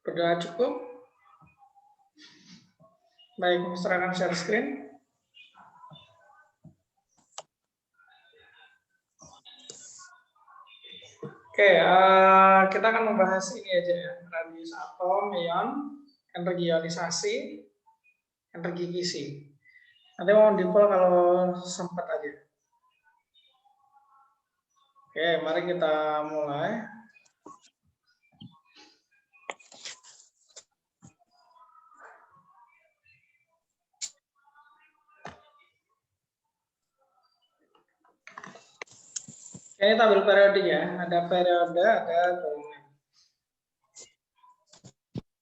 Berdoa cukup? Baik, Mister akan share screen. Oke, kita akan membahas ini aja ya, radius atom, ion, energi ionisasi, energi kisi. Nanti mau dipol kalau sempat aja. Oke, mari kita mulai. Ini tabel periodik ya, ada periode, ada golongan.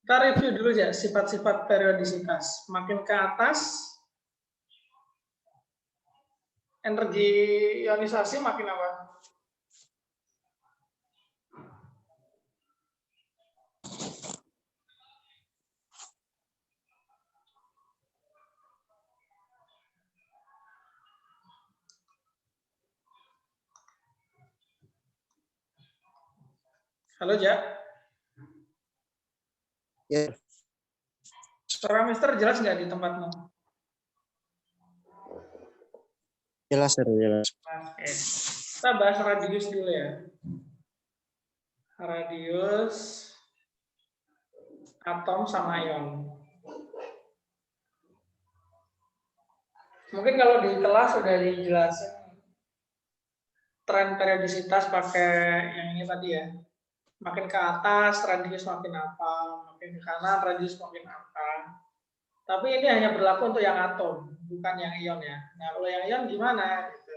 Kita review dulu ya sifat-sifat periodisitas. Makin ke atas, energi ionisasi makin apa? Halo, Jak. Ya. Suara Mister jelas nggak di tempatmu? Jelas, jelas. Oke. Kita bahas radius dulu ya. Radius atom sama ion. Mungkin kalau di kelas sudah dijelasin tren periodisitas pakai yang ini tadi ya. Makin ke atas radius makin apa, makin ke kanan radius makin apa. Tapi ini hanya berlaku untuk yang atom, bukan yang ion ya. Nah, kalau yang ion gimana? Gitu.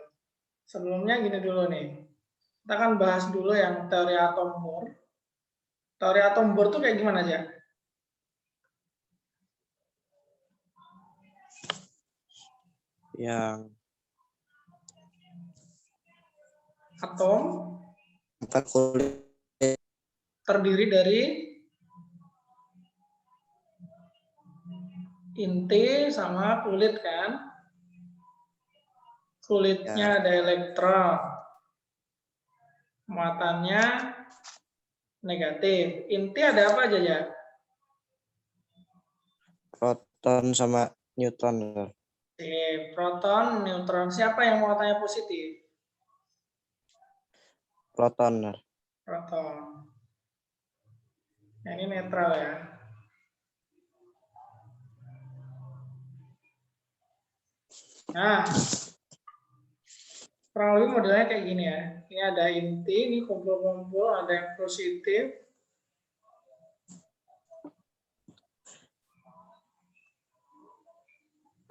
Sebelumnya gini dulu nih. Kita akan bahas dulu yang teori atom Bohr. Teori atom Bohr itu kayak gimana aja? Yang Atom kulit terdiri dari inti sama kulit kan? Kulitnya ya. ada elektron, muatannya negatif. Inti ada apa aja ya? Proton sama neutron. Proton, neutron. Siapa yang muatannya positif? Proton. Proton. Nah, ini netral ya. Nah, kurang lebih modelnya kayak gini ya. Ini ada inti, ini kumpul-kumpul, ada yang positif.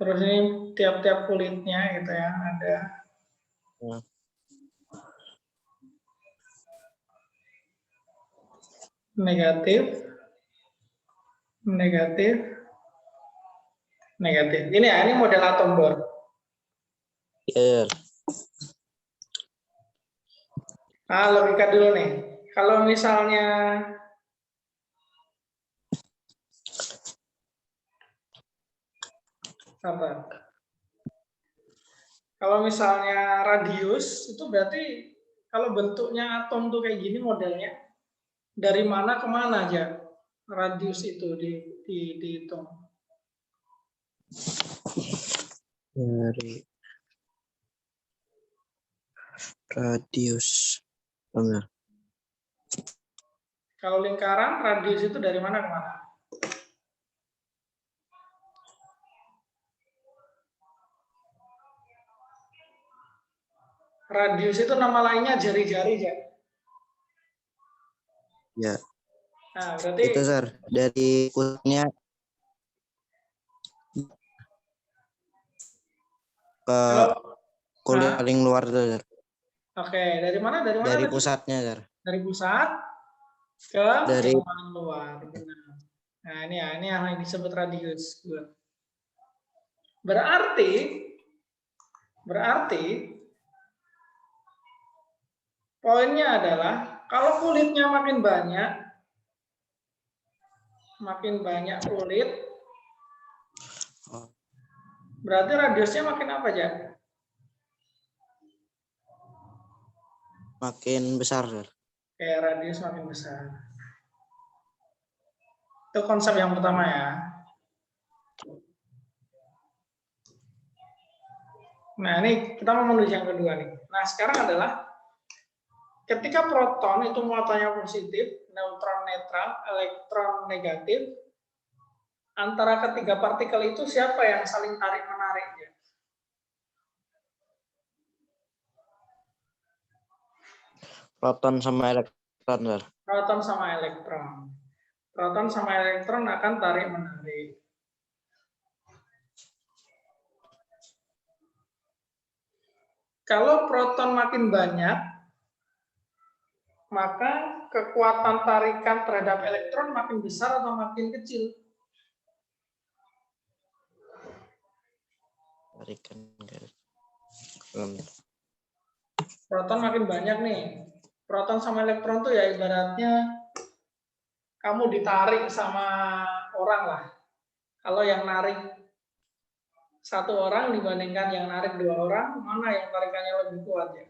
Terus ini tiap-tiap kulitnya gitu ya, ada. Negatif, negatif, negatif. Ini ya, ini model atom Bohr. Iya. Nah, logika dulu nih. Kalau misalnya apa? Kalau misalnya radius itu berarti kalau bentuknya atom tuh kayak gini modelnya dari mana ke mana aja radius itu dihitung. Dari radius. Benar. Kalau lingkaran radius itu dari mana ke mana? Radius itu nama lainnya jari-jari ya. Ya. Nah, berarti Itu Sir, dari kulitnya ke kulit paling luar tuh, Sir. Oke, dari mana? Dari mana? Dari pusatnya, Sir. Dari pusat ke dari yang paling luar. Benar. Nah, ini ya, ini yang disebut radius. Berarti poinnya adalah kalau kulitnya makin banyak kulit, berarti radiusnya makin apa aja? Makin besar, Sir. Kayak radius makin besar. Itu konsep yang pertama ya. Nah, ini kita mau menuju yang kedua nih. Nah, sekarang adalah ketika proton itu muatannya positif, neutron netral, elektron negatif, antara ketiga partikel itu siapa yang saling tarik-menarik? Proton sama elektron, Sir. Proton sama elektron. Proton sama elektron akan tarik-menarik. Kalau proton makin banyak, maka kekuatan tarikan terhadap elektron makin besar atau makin kecil? Tarikan garis. Proton makin banyak nih. Proton sama elektron tuh ya ibaratnya kamu ditarik sama orang lah. Kalau yang narik satu orang dibandingkan yang narik dua orang, mana yang tarikannya lebih kuat ya?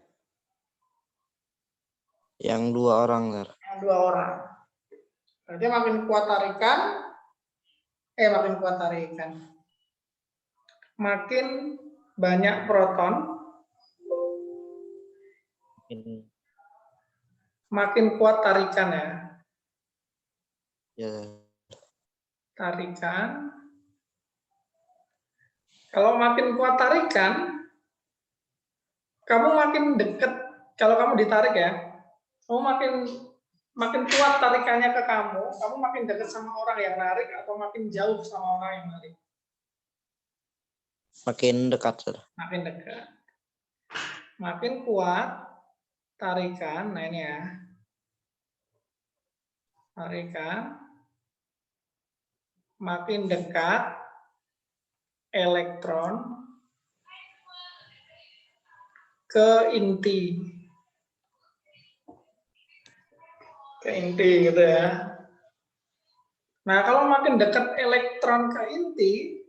Yang dua orang, Sir. Yang dua orang. Berarti makin kuat tarikan, makin banyak proton, makin kuat tarikan ya. Ya. Tarikan. Kalau makin kuat tarikan, kamu makin dekat. Kalau kamu ditarik ya, kamu makin kuat tarikannya ke kamu makin dekat sama orang yang narik atau makin jauh sama orang yang narik? Makin dekat, Sir. Makin dekat. Makin kuat tarikan, nah ini ya. Tarikan, makin dekat elektron ke inti. Ke inti gitu ya. Nah, kalau makin dekat elektron ke inti,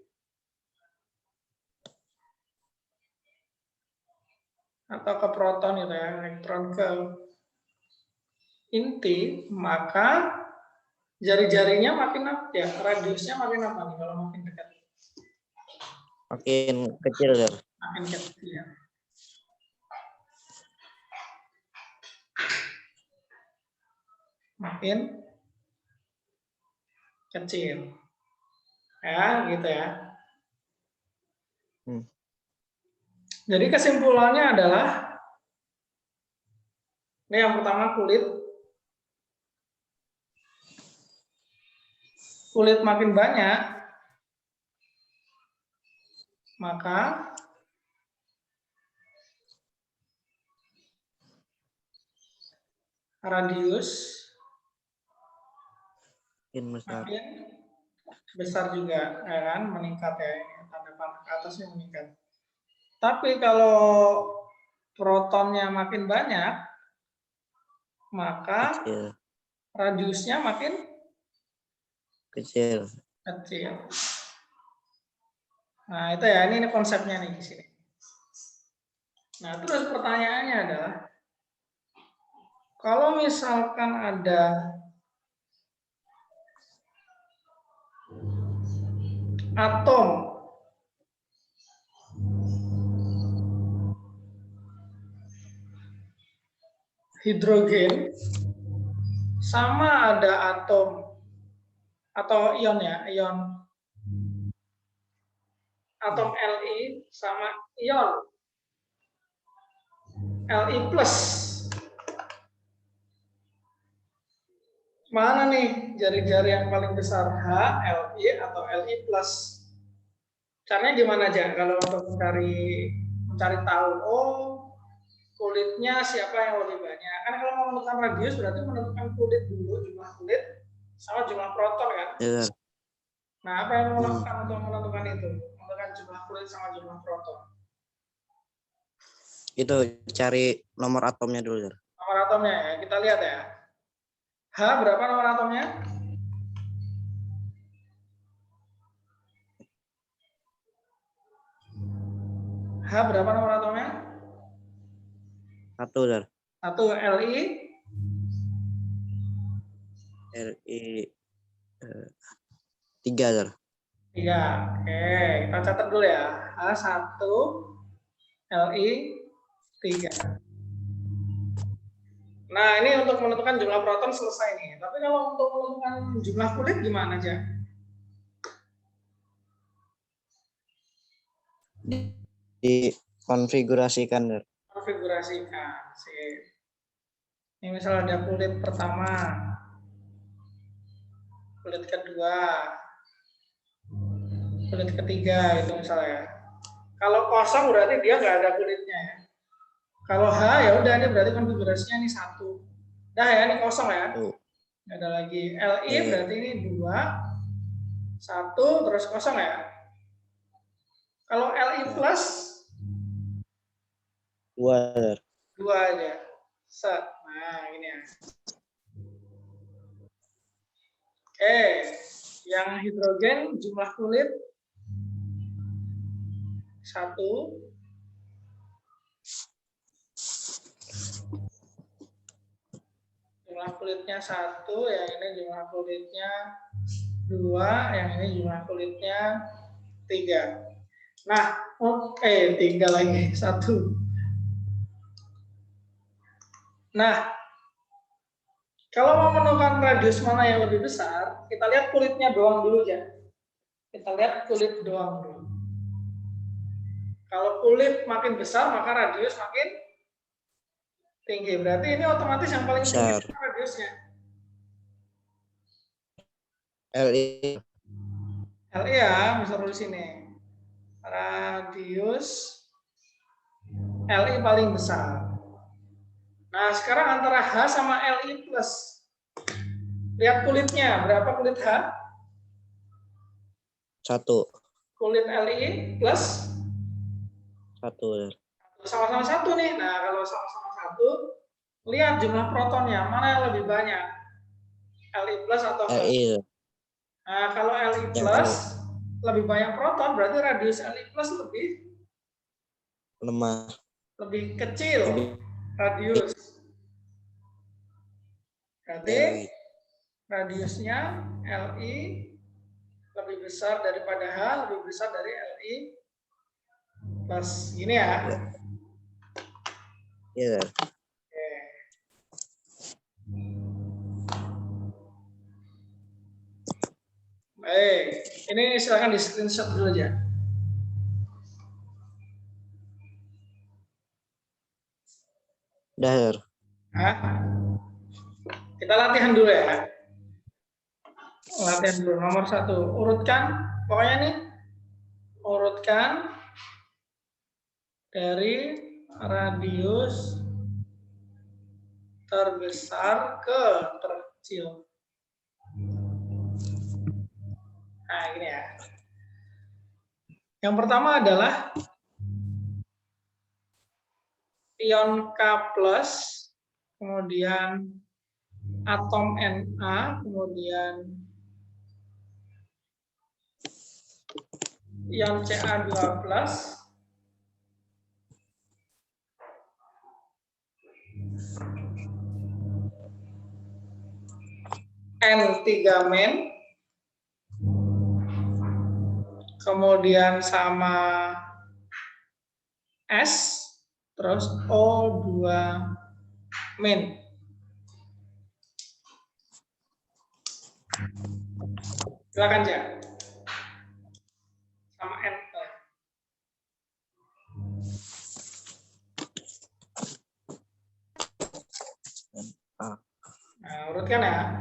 atau ke proton gitu ya, elektron ke inti, maka jari-jarinya makin apa ya? Radiusnya makin apa nih kalau makin dekat? Makin kecil, Sir. Makin kecil. Makin kecil. Ya, gitu ya. Jadi kesimpulannya adalah, ini yang pertama kulit. Kulit makin banyak, maka radius makin besar juga, ya kan? Meningkat ya, ini tanda panah ke atasnya meningkat. Tapi kalau protonnya makin banyak, maka kecil. Radiusnya makin Kecil. Nah, itu ya, ini konsepnya nih di sini. Nah, terus pertanyaannya adalah, kalau misalkan ada atom hidrogen sama ada atom atau ion ya, atom Li sama ion Li plus, mana nih jari-jari yang paling besar, H, Li atau Li plus? Caranya gimana aja kalau untuk mencari tahu, oh kulitnya siapa yang lebih banyak? Kan kalau mau menentukan radius berarti menentukan kulit dulu, jumlah kulit sama jumlah proton kan? Ya. Nah, apa yang menentukan untuk menentukan itu? Menentukan jumlah kulit sama jumlah proton. Itu cari nomor atomnya dulu, Sir. Nomor atomnya ya, kita lihat ya. H berapa nomor atomnya? H berapa nomor atomnya? 1, Sir. 1. Li? Li 3, Sir. 3. Oke, kita catat dulu ya. H1, Li 3. Nah, ini untuk menentukan jumlah proton selesai nih. Tapi kalau untuk menentukan jumlah kulit gimana aja? Dikonfigurasikan, Sir. Konfigurasikan. Sip. Ini misal ada kulit pertama, kulit kedua, kulit ketiga itu misalnya. Kalau kosong berarti dia nggak ada kulitnya ya. Kalau H ya udah ini berarti konfigurasinya ini 1. Dah ya ini kosong ya. Nggak ada lagi. Li berarti ini 2, 1 terus kosong ya. Kalau Li plus 2, Sir. 2 aja. Set. Nah, ini ya. Oke, yang hidrogen jumlah kulit 1. Jumlah kulitnya 1, yang ini jumlah kulitnya 2, yang ini jumlah kulitnya 3. Nah, oke, 3 lagi, 1. Nah, kalau mau menemukan radius mana yang lebih besar, kita lihat kulitnya doang dulu ya. Kita lihat kulit doang dulu. Kalau kulit makin besar, maka radius makin tinggi. Berarti ini otomatis yang paling tinggi radiusnya. Li. Li ya, bisa tulis sini. Radius Li paling besar. Nah, sekarang antara H sama Li plus. Lihat kulitnya, berapa kulit H? 1. Kulit Li plus 1. Sama-sama 1 nih. Nah, kalau sama-sama 1, lihat jumlah protonnya, mana yang lebih banyak? Li plus atau H? Li. Nah, kalau Li plus lebih banyak proton, berarti radius Li plus lebih lemah. Lebih kecil radius. Berarti radiusnya Li lebih besar daripada H, lebih besar dari Li plus. Gini ya. Iya. Oke. Baik, ini silakan di screenshot dulu aja. Dah, Hah? Kita latihan dulu ya. Latihan dulu. Nomor 1, urutkan. Pokoknya nih, urutkan dari radius terbesar ke terkecil. Nah, ini ya. Yang pertama adalah ion K+, kemudian atom Na, kemudian ion Ca2+, N3-, kemudian sama S, terus O2-. Silakan aja. Sama N. Nah, urutkan ya.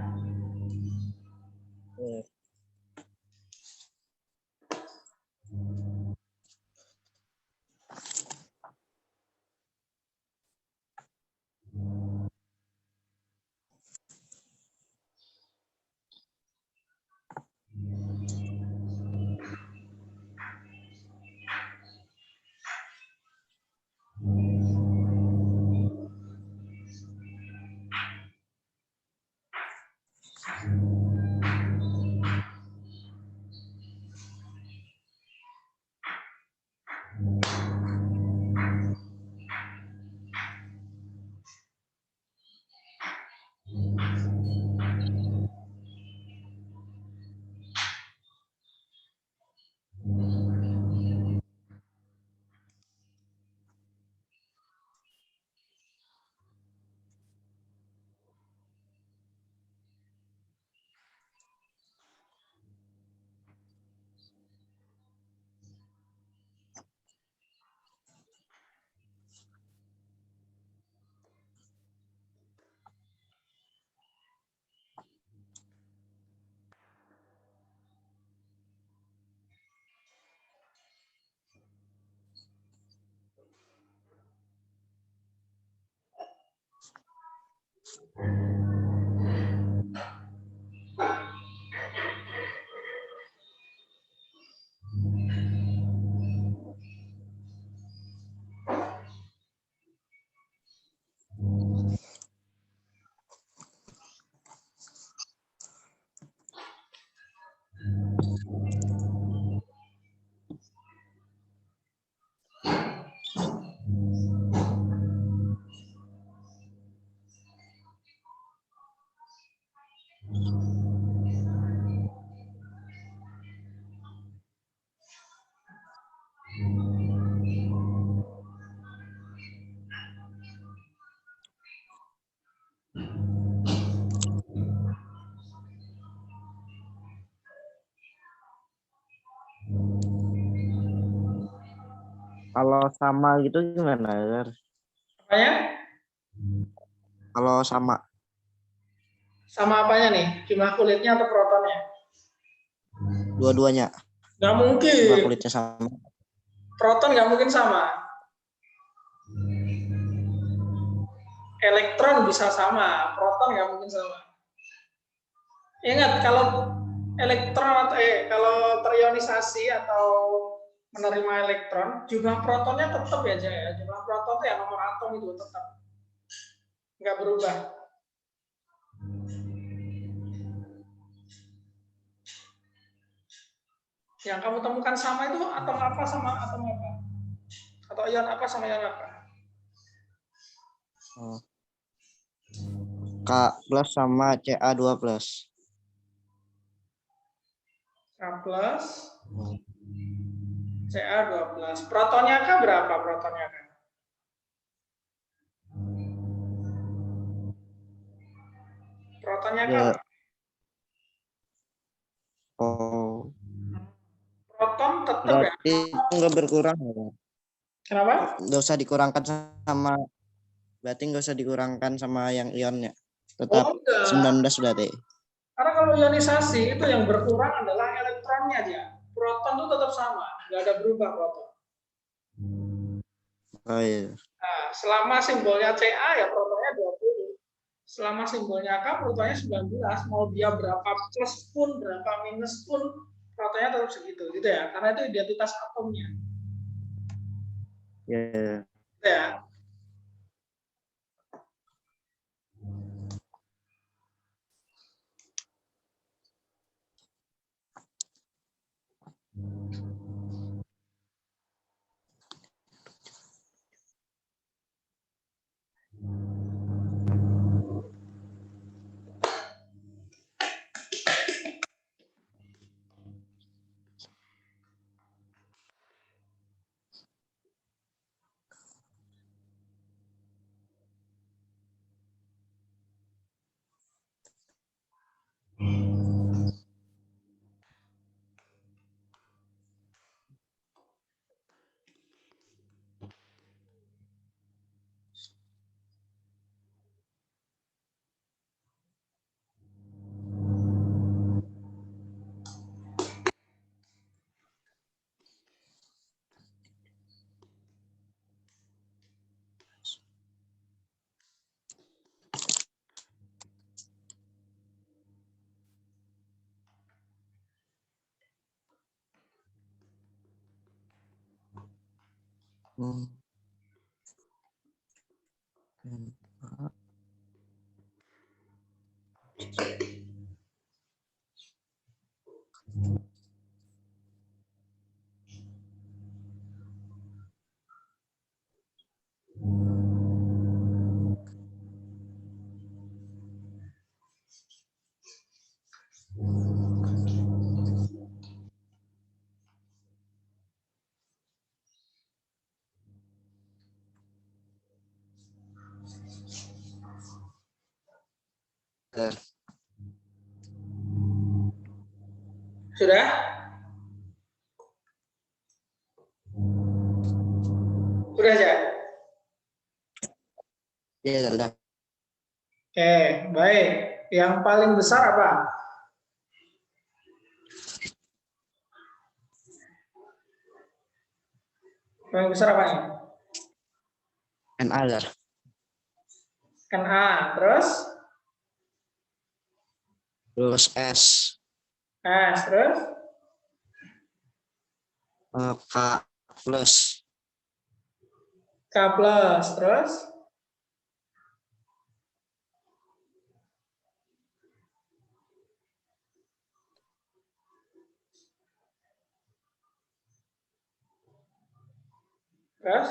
Kalau sama gitu gimana, Gar? Apanya? Kalau sama Sama apanya nih? Jumlah kulitnya atau protonnya? dua-duanya, Nggak jumlah mungkin. kulitnya sama. Proton nggak mungkin sama. Elektron bisa sama, proton nggak mungkin sama. Ingat, kalau elektron atau kalau terionisasi atau menerima elektron, jumlah protonnya tetap ya. Jumlah proton itu ya nomor atom itu tetap nggak berubah. Yang kamu temukan sama itu atom apa sama atom apa? Atau ion apa sama ion apa? K plus sama Ca2 plus. K plus Ca12. Protonnya K berapa protonnya K? Protonnya K. Oh, Proton tetap ya. berarti itu nggak berkurang ya? Kenapa? Nggak usah dikurangkan sama, berarti nggak usah dikurangkan sama yang ionnya. Tetap Oh enggak. 19 berarti. Karena kalau ionisasi itu yang berkurang adalah elektronnya aja. Proton itu tetap sama, nggak ada berubah proton. Oh iya. Nah, selama simbolnya Ca ya protonnya 20. Selama simbolnya K protonnya 19. Mau dia berapa plus pun, berapa minus pun, protonnya tetap segitu gitu ya. Karena itu identitas atomnya. Ya. Gitu ya. Sudah? Sudah aja. Iya, udah. Oke, baik. Yang paling besar apa? Paling besar apa nih? Na, Gar. Kan A. Terus? Terus S. Terus K plus. K plus. Terus terus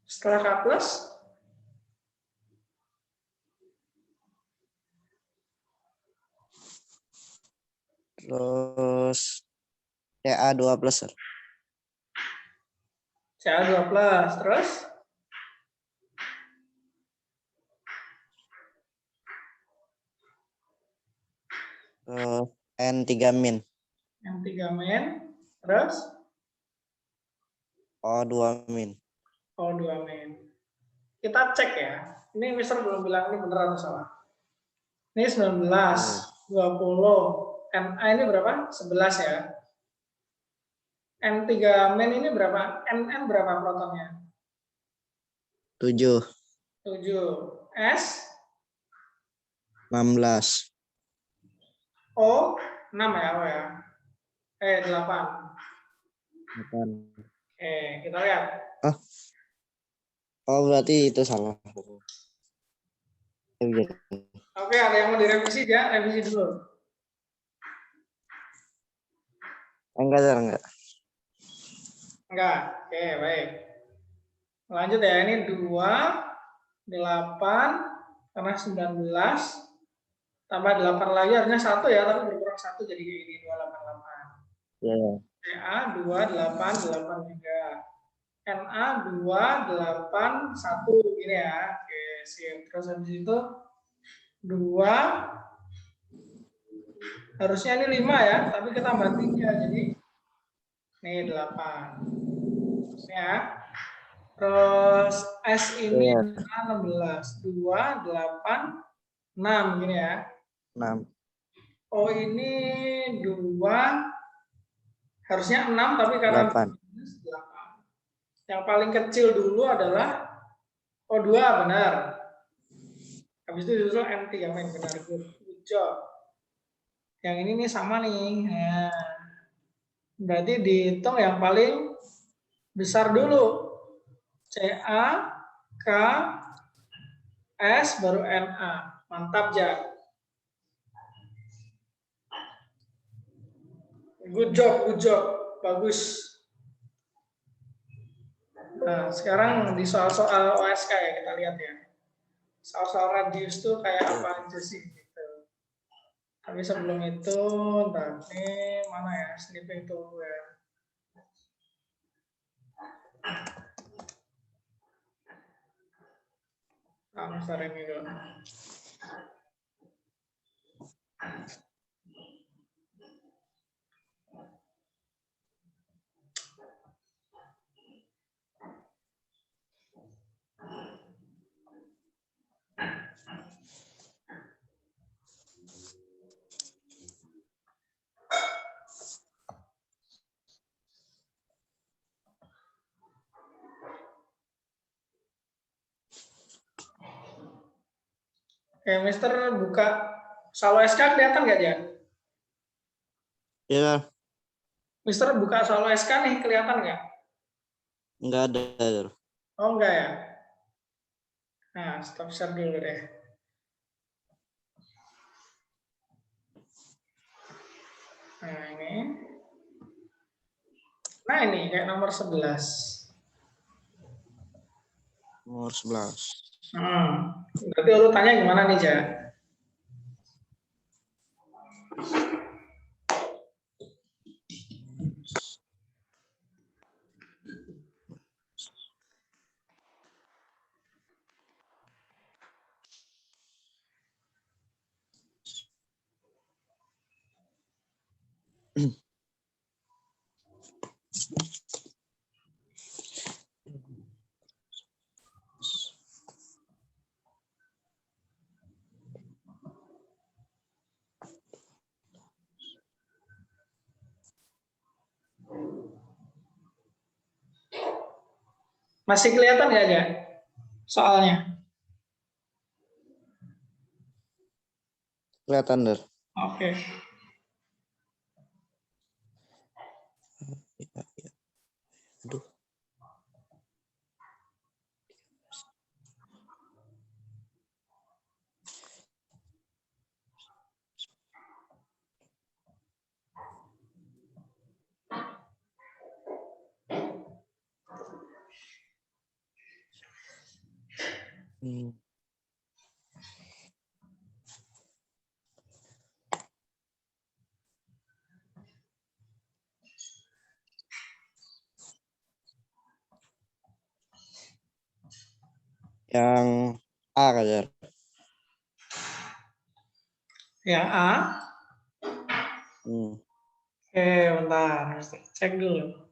setelah K plus Terus CA 2 plus. CA 2 plus. Terus N 3 min. yang 3 min. Terus O 2 min. O 2 min. Kita cek ya. Ini Mister belum bilang ini benar atau salah. Ini 19, 20. NA ini berapa? 11 ya. N3 min ini berapa? NN berapa protonnya? 7. 7. S 16. O 6 ya, O ya. 8. 8. Kita lihat. Oh, berarti itu salah. Oke, ada yang mau direvisi ya? Revisi dulu. Enggak. Enggak. Oke, baik. Lanjut ya, ini 2, 8, karena 19, tambah 8 lagi artinya 1 ya, tapi berkurang 1 jadi kayak gini, 288. Iya. CA 288 NA 281 gini ya. Oke, sip. Terus habis itu 2 harusnya ini 5 ya, tapi kita tambah 3 jadi ini 8. Ya. Terus S ini 16, 2, 8, 6 gini ya. 6. O ini 2 harusnya 6 tapi karena 8. yang paling kecil dulu adalah O2 benar. Habis itu disusul N3 min benar. Good job. Yang ini nih sama nih. Nah, berarti dihitung yang paling besar dulu. CA, K, S baru NA. Mantap, Ja. Good job. Bagus. Nah, sekarang di soal-soal OSK ya kita lihat ya. Soal-soal radius tuh kayak apa aja sih gitu. Tapi sebelum itu, ntar ini mana ya snipping tool ya. Ntar ini dulu. Oke, Mister buka soal SK kelihatan nggak ya? Iya. Mister buka soal SK nih kelihatan nggak? Enggak ada. Oh enggak ya? Nah, stop share dulu deh. Nah ini. Nah ini kayak nomor 11. Nomor 11. Berarti urutannya gimana nih, Ja? Masih kelihatan nggak aja soalnya? Kelihatan, Der. Oke. Ya, ya. Aduh. Hmm. Yang A aja. Yang A. Hmm. Oke, bentar. Cek dulu.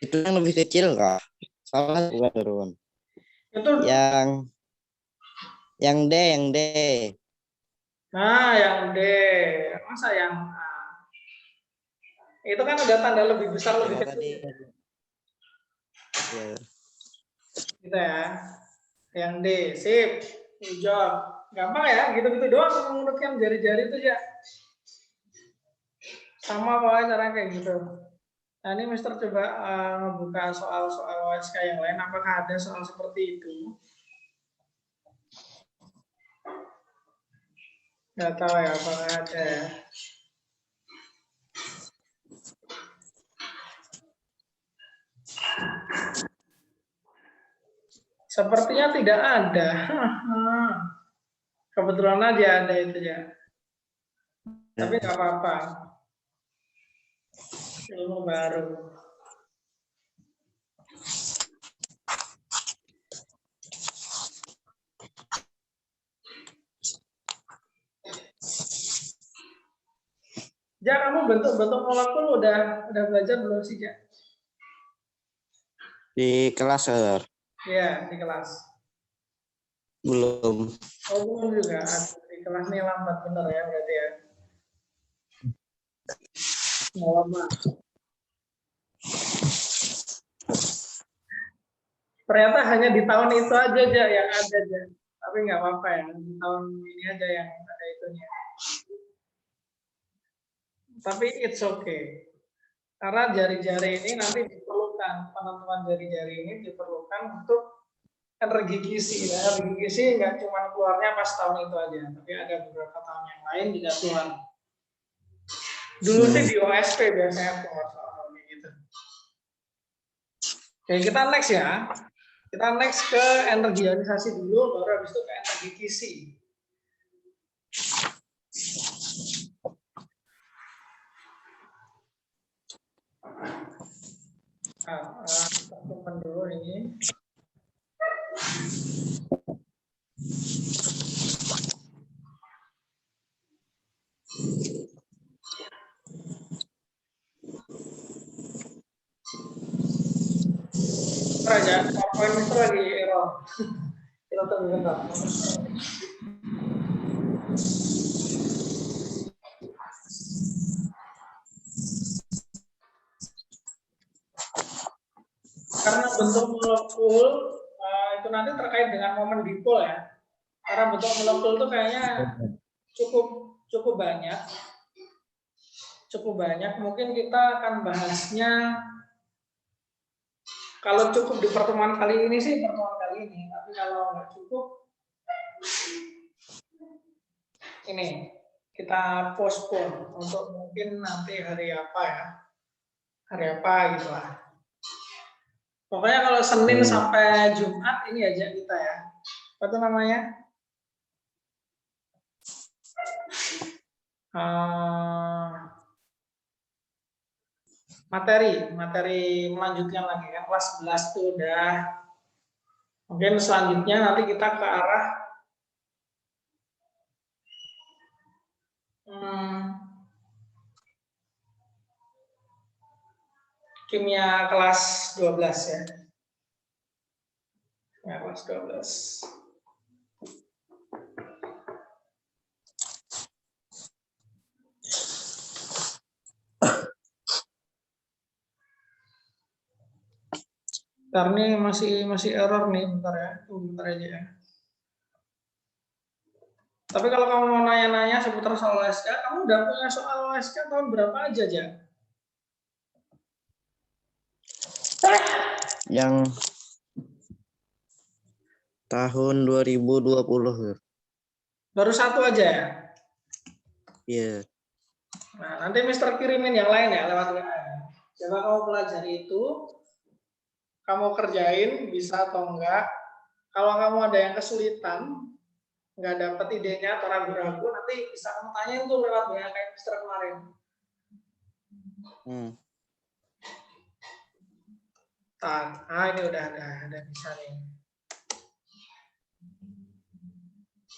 Itu yang lebih kecil kak. Salah bukan Ruan. Itu. Yang D, yang D. Nah, yang D. Masa yang A? Itu kan udah tanda lebih besar, lebih Yang kecil. tadi. Ya. Gitu ya. Yang D, sip. Hijau. Gampang ya, gitu-gitu doang mengurutkan jari-jari itu ya. Sama pokoknya cara kayak gitu. Nah, ini Mister coba membuka soal-soal OSK yang lain. Apakah ada soal seperti itu? Nggak tahu ya, apakah ada ya. Sepertinya tidak ada. Kebetulan aja ada itu ya. Tapi nggak apa-apa. Ilmu baru. Ja, kamu bentuk-bentuk molekul udah belajar belum sih, Ja? Di kelas, Sir. Iya, di kelas. Belum. Oh, belum juga. Di kelas nih lambat bener ya berarti ya. Lama. Ternyata hanya di tahun itu aja yang ada aja. Tapi nggak apa-apa ya, di tahun ini aja yang ada itunya. Tapi it's okay. Karena jari-jari ini nanti diperlukan, penentuan jari-jari ini diperlukan untuk energi gizi. Nah, energi gizi nggak cuma keluarnya pas tahun itu aja, tapi ada beberapa tahun yang lain juga keluar. Dulu sih di OSP biasanya keluar soal gitu. Oke, kita next ya. Kita next ke energi ionisasi dulu, baru habis itu ke energi gizi. Nah, simpan dulu ini. Raja, PowerPoint itu lagi error. Kita tunggu bentar. Karena bentuk molekul itu nanti terkait dengan momen dipol ya. Karena bentuk molekul itu kayaknya cukup banyak. Cukup banyak. Mungkin kita akan bahasnya kalau cukup di pertemuan kali ini sih pertemuan kali ini. Tapi kalau nggak cukup, ini kita postpone untuk mungkin nanti hari apa ya. Hari apa gitu lah. Pokoknya kalau Senin sampai Jumat ini aja kita ya. Apa itu namanya? Materi melanjutkan lagi kan kelas 11 tuh udah. Mungkin selanjutnya nanti kita ke arah kimia kelas 12 ya. Kimia kelas 12. Ntar nih masih error nih, bentar ya, tunggu bentar aja ya. Tapi kalau kamu mau nanya-nanya seputar soal OSK, kamu udah punya soal OSK tahun berapa aja, Ja? Yang tahun 2020. Baru satu aja ya? Iya. Nah, nanti Mister kirimin yang lain ya lewat WA. Coba kamu pelajari itu, kamu kerjain bisa atau enggak. Kalau kamu ada yang kesulitan, nggak dapat idenya atau ragu-ragu, nanti bisa kamu tanyain tuh lewat WA kayak Mister kemarin. Ini udah bisa nih.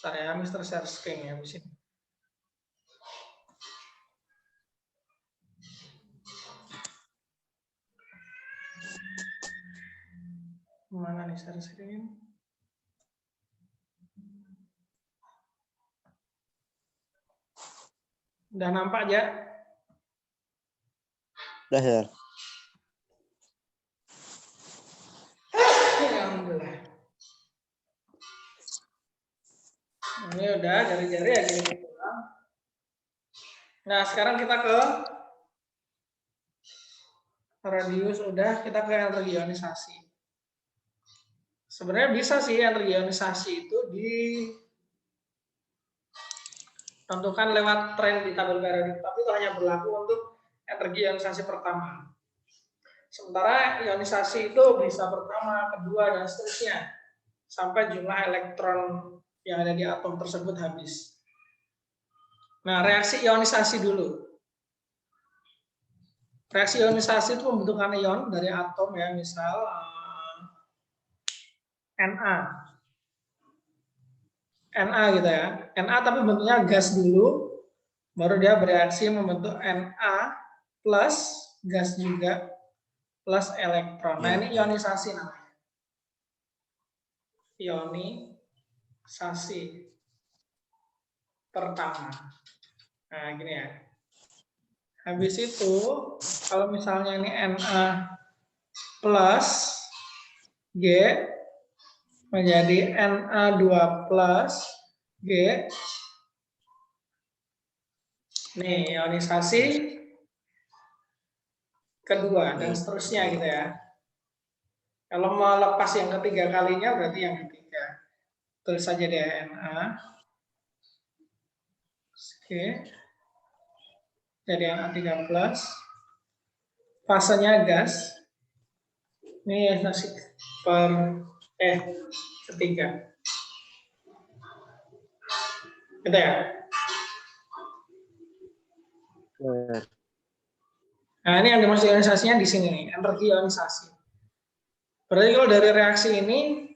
Bentar ya, Mister share screen ya di sini. Mana nih share screen? Udah nampak aja? Udah ya. Alhamdulillah. Ini udah jari-jari ya gini pulang. Nah, sekarang kita ke radius, udah kita ke energi ionisasi. Sebenarnya bisa sih energi ionisasi itu ditentukan lewat tren di tabel periodik, tapi itu hanya berlaku untuk energi ionisasi pertama. Sementara ionisasi itu bisa pertama, kedua, dan seterusnya sampai jumlah elektron yang ada di atom tersebut habis. Nah, reaksi ionisasi dulu. Reaksi ionisasi itu pembentukan ion dari atom ya, misal Na. Na gitu ya. Na tapi bentuknya gas dulu, baru dia bereaksi membentuk Na plus gas juga plus elektron. Nah, ini ionisasi namanya. Ionisasi pertama. Nah, gini ya. Habis itu, kalau misalnya ini Na plus G menjadi Na2 plus G. Nih, ionisasi kedua dan seterusnya gitu ya. Kalau melepas yang ketiga kalinya berarti yang ketiga. Tulis saja deh Na. Oke. Jadi Na3 plus. Fasenya gas. Ini ionisasi ketiga. Gitu ya. Nah, ini yang dimaksud ionisasinya di sini nih, energi ionisasi. Berarti kalau dari reaksi ini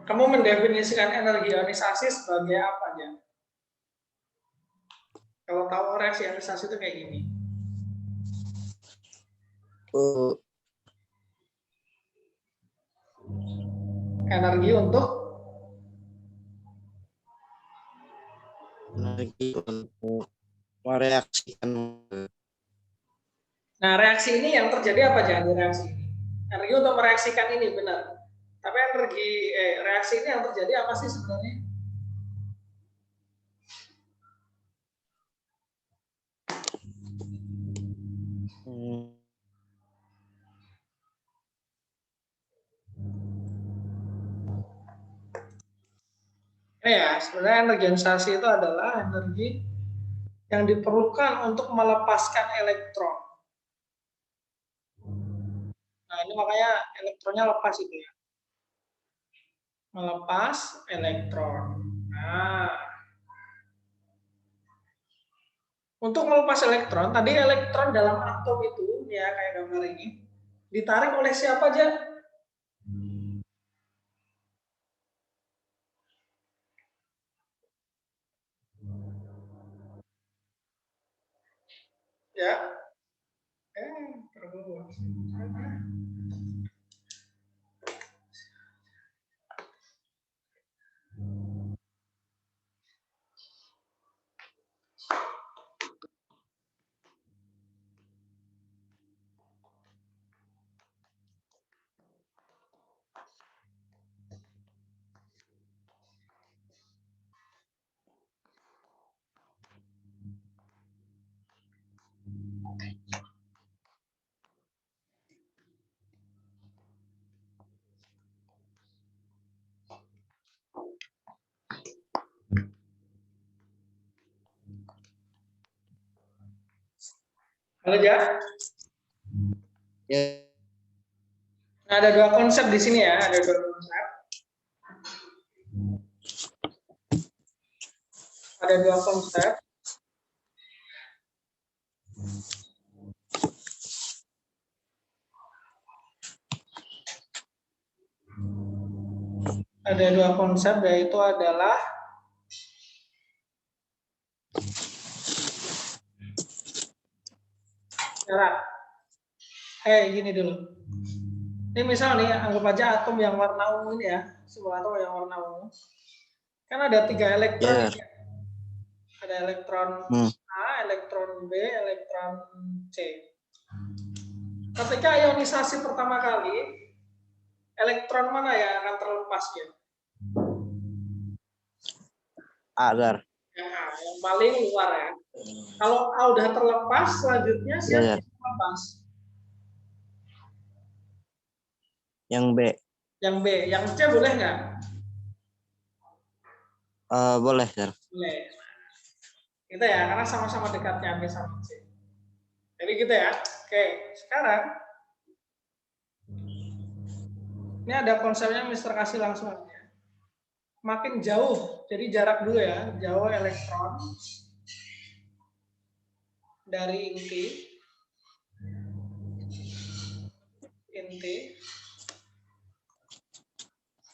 kamu mendefinisikan energi ionisasi sebagai apa aja? Kalau tahu reaksi ionisasi itu kayak gini. Energi untuk mereaksikan. Nah, reaksi ini yang terjadi apa aja di reaksi ini? Energi untuk mereaksikan ini benar. Tapi reaksi ini yang terjadi apa sih sebenarnya? Ya, sebenarnya energi ionisasi itu adalah energi yang diperlukan untuk melepaskan elektron. Nah, ini makanya elektronnya lepas itu ya. Melepas elektron. Nah, untuk melepas elektron, tadi elektron dalam atom itu, ya kayak gambar ini, ditarik oleh siapa aja? Ya, terus. Halo, Ja? Ya, Nah, ada dua konsep di sini ya, ada dua konsep. Ada dua konsep. Ada dua konsep, yaitu adalah jarak. Gini dulu. Ini misal nih, anggap aja atom yang warna ungu ini ya, sebuah atom yang warna ungu. Kan ada 3 elektron. ya. Ada elektron A, elektron B, elektron C. Ketika ionisasi pertama kali, elektron mana yang akan terlepas ya? Agar. Yang A, yang paling luar ya. Kalau A udah terlepas, selanjutnya siapa yang terlepas? Yang B. Yang B, yang C boleh nggak? Boleh, Sir. Boleh. Gitu ya, karena sama-sama dekatnya B sama C. Jadi gitu ya. Oke, sekarang ini ada konsepnya Mister kasih langsung aja. Makin jauh, jadi jarak dulu ya, jauh elektron dari inti,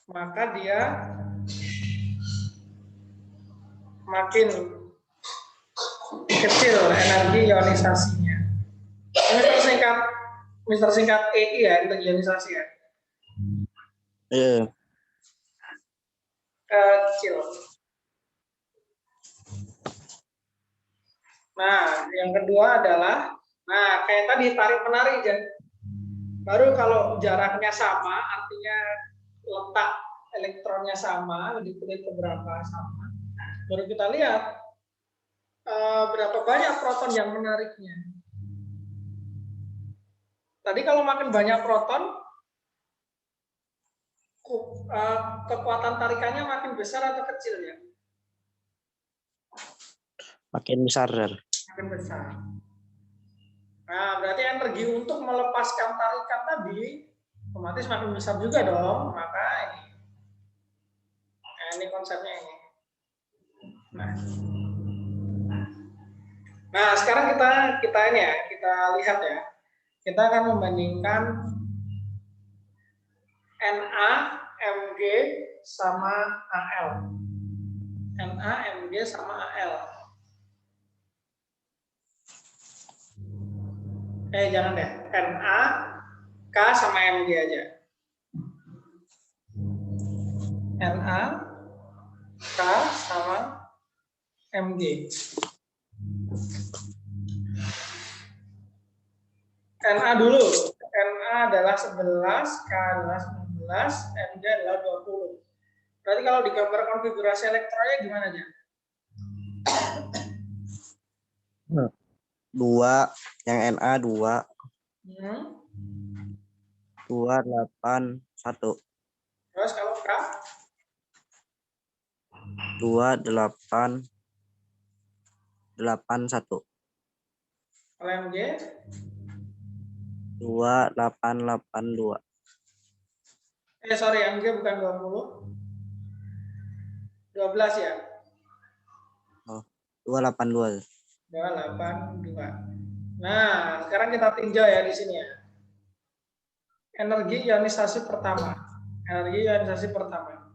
maka dia makin kecil energi ionisasinya. Ini Mister singkat EI ya, untuk ionisasi ya. Iya. Kecil. Nah, yang kedua adalah, kayak tadi tarik menarik ya. Baru kalau jaraknya sama, artinya letak elektronnya sama, dikulit beberapa sama. Baru kita lihat berapa banyak proton yang menariknya. Tadi kalau makin banyak proton, kekuatan tarikannya makin besar atau kecil ya? Makin besar, Sir. Makin besar. Nah, berarti energi untuk melepaskan tarikan tadi otomatis makin besar juga dong. Maka ini konsepnya ini. Nah, sekarang kita ini ya, kita lihat ya. Kita akan membandingkan Na, Mg sama Al. Na, Mg sama Al. Jangan deh. Na, K sama Mg aja. Na, K sama Mg. Na dulu. Na adalah 11, K adalah 19, Mg adalah 20. Berarti kalau digambar konfigurasi elektronnya gimana aja? 2, yang Na 2. 2, 8, 1. Terus kalau K? 2, 8, 8, 1. Kalau Mg? 2, 8, 8, 2. Sorry, Mg bukan 20. 12 ya? 282. 282. Nah, sekarang kita tinjau ya di sini ya. Energi ionisasi pertama. Energi ionisasi pertama.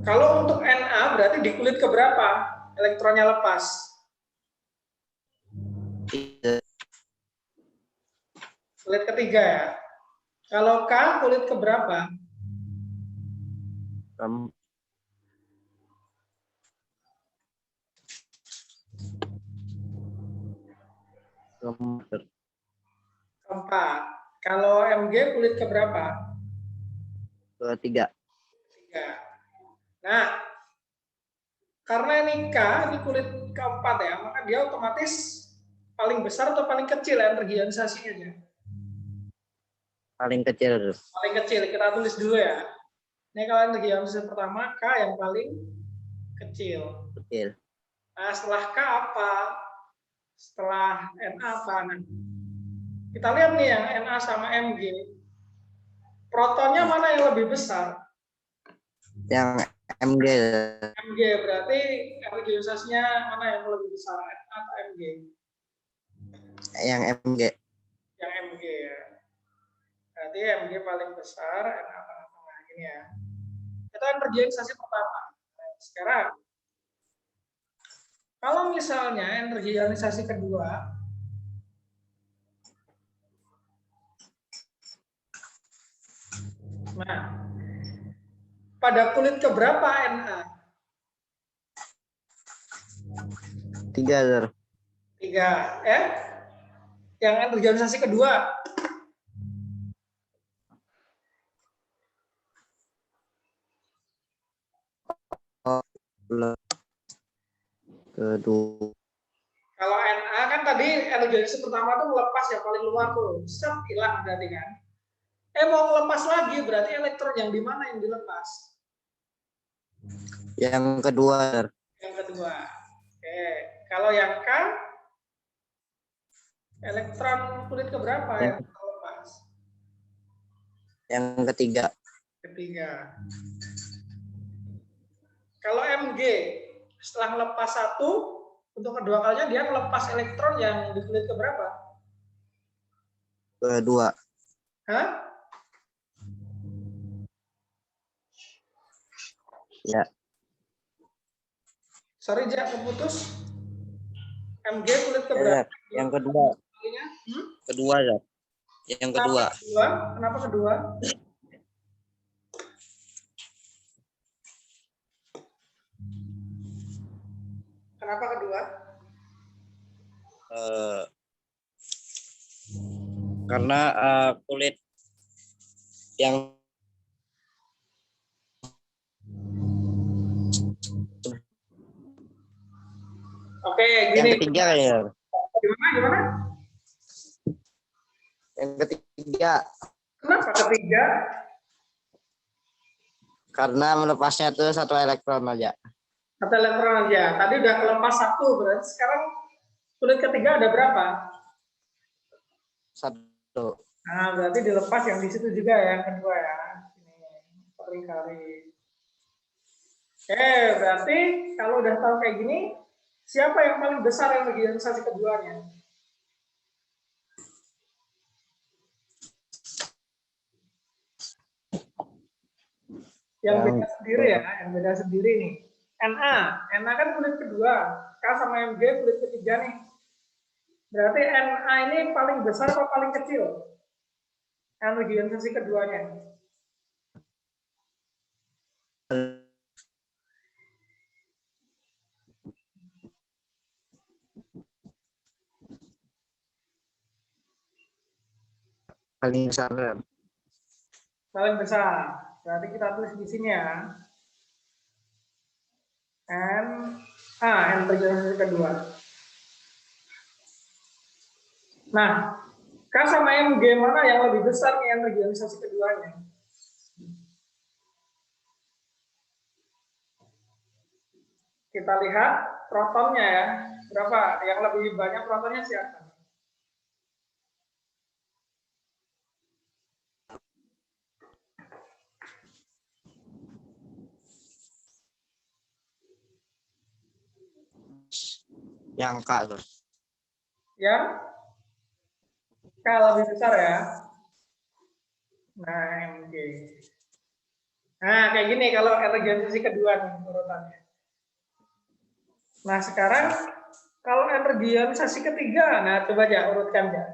Kalau untuk Na berarti di kulit keberapa elektronnya lepas? Kulit ketiga ya. Kalau K kulit keberapa? Keempat. Kalau Mg kulit keberapa? 3. 3. Nah, Karena ini K, ini kulit keempat ya, maka dia otomatis paling besar atau paling kecil energi ionisasinya? Paling kecil. Paling kecil, kita tulis dulu ya. Ini kalau energi ionisasi pertama, K yang paling kecil. Kecil. Nah, setelah K apa? Setelah Na apa? Nah, kita lihat nih yang Na sama Mg. Protonnya mana yang lebih besar? Yang Mg. Mg, berarti energi ionisasinya mana yang lebih besar? Na atau Mg? Yang Mg. Yang Mg ya. Berarti Mg paling besar, Na tengah-tengah. Ini ya. Itu energi ionisasi pertama. Nah, sekarang, kalau misalnya energi ionisasi kedua, nah, pada kulit keberapa Na? 3. 3, ya? Yang energi ionisasi kedua. Kedua. Kalau Na kan tadi energi ionisasi pertama tuh melepas yang paling luar tuh, set hilang berarti kan. Mau lepas lagi berarti elektron yang di mana yang dilepas? Yang kedua. Yang kedua. Oke, kalau yang K, elektron kulit keberapa yang terlepas? Yang ketiga. Ketiga. Kalau Mg, setelah melepas satu, untuk kedua kalinya dia melepas elektron yang di kulit keberapa? Kedua. Hah? Ya. Sorry, Jak, keputus. Mg kulit keberapa? Yang kedua. Kedua ya. Yang kedua. Kenapa kedua? Kenapa kedua? Karena kulit yang Oke, gini. Yang ketiga ya. Gimana? Yang ketiga. Kenapa ketiga? Karena melepasnya tuh 1 elektron aja. 1 elektron aja. Tadi udah kelepas 1, berarti sekarang kulit ketiga ada berapa? 1. Nah, berarti dilepas yang di situ juga ya, yang kedua ya. Ini kali. Oke, berarti kalau udah tahu kayak gini, siapa yang paling besar energi ionisasi keduanya? Yang beda sendiri ya, yang beda sendiri nih. Na kan kulit kedua, K sama Mg kulit ketiga nih. Berarti Na ini paling besar atau paling kecil? Energi ionisasi keduanya. Paling besar. Paling besar. Berarti kita tulis di sini ya. Energi ionisasi kedua. Nah, K sama Mg mana yang lebih besar nih energi ionisasi keduanya? Kita lihat protonnya ya. Berapa? Yang lebih banyak protonnya siapa? Yang K tuh. Yang K lebih besar ya. Nah, Mg. Nah, kayak gini kalau energi ionisasi kedua nih urutannya. Nah, sekarang kalau energi ionisasi ketiga, nah coba aja urutkan ya.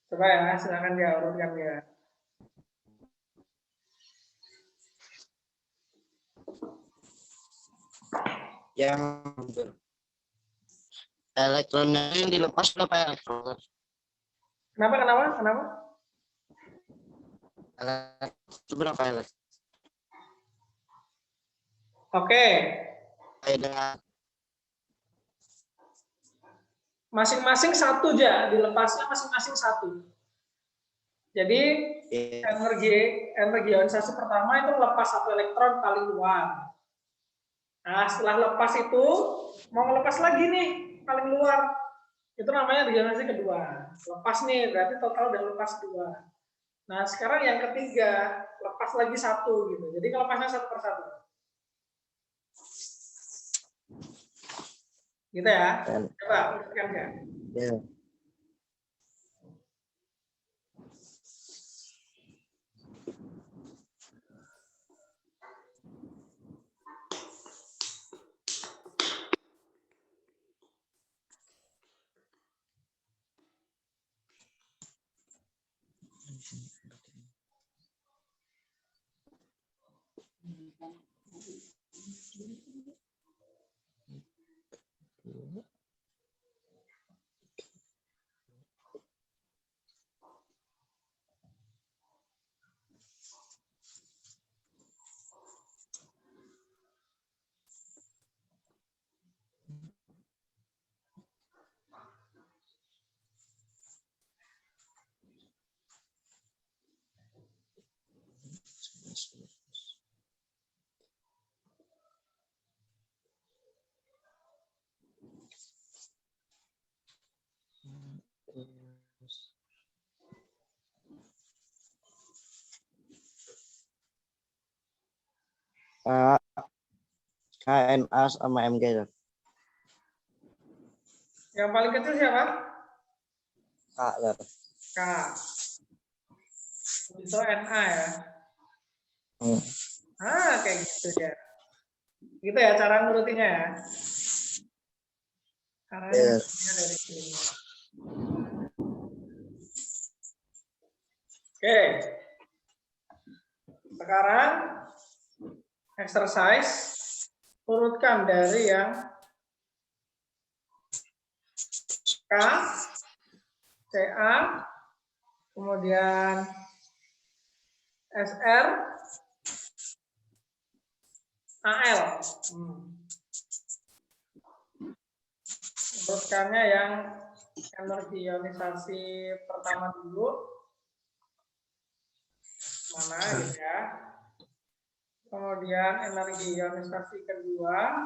Coba ya, silakan ya urutkan ya. Yang elektronnya yang dilepas berapa elektron? Kenapa? Itu berapa ya? Oke. Dengan Masing-masing satu aja, dilepasnya masing-masing satu. Jadi energi ionisasi pertama itu melepas satu elektron paling luar. Nah, setelah lepas itu mau ngelepas lagi nih paling luar. Itu namanya ionisasi kedua. Lepas nih, berarti total udah lepas 2. Nah, sekarang yang ketiga, lepas lagi 1 gitu. Jadi ngelepasnya 1 per 1. Gitu ya. Coba perhatikan ya. Ya. KNA sama MG. Yang paling kecil siapa? K. K. Itu NA ya. Kayak gitu ya. Gitu ya cara ngurutinya ya. Caranya dari sini. Oke. Sekarang exercise urutkan dari yang K, CA, kemudian SR, AL. Urutkannya yang energi ionisasi pertama dulu. Mana gitu ya. Kemudian energi ionisasi kedua.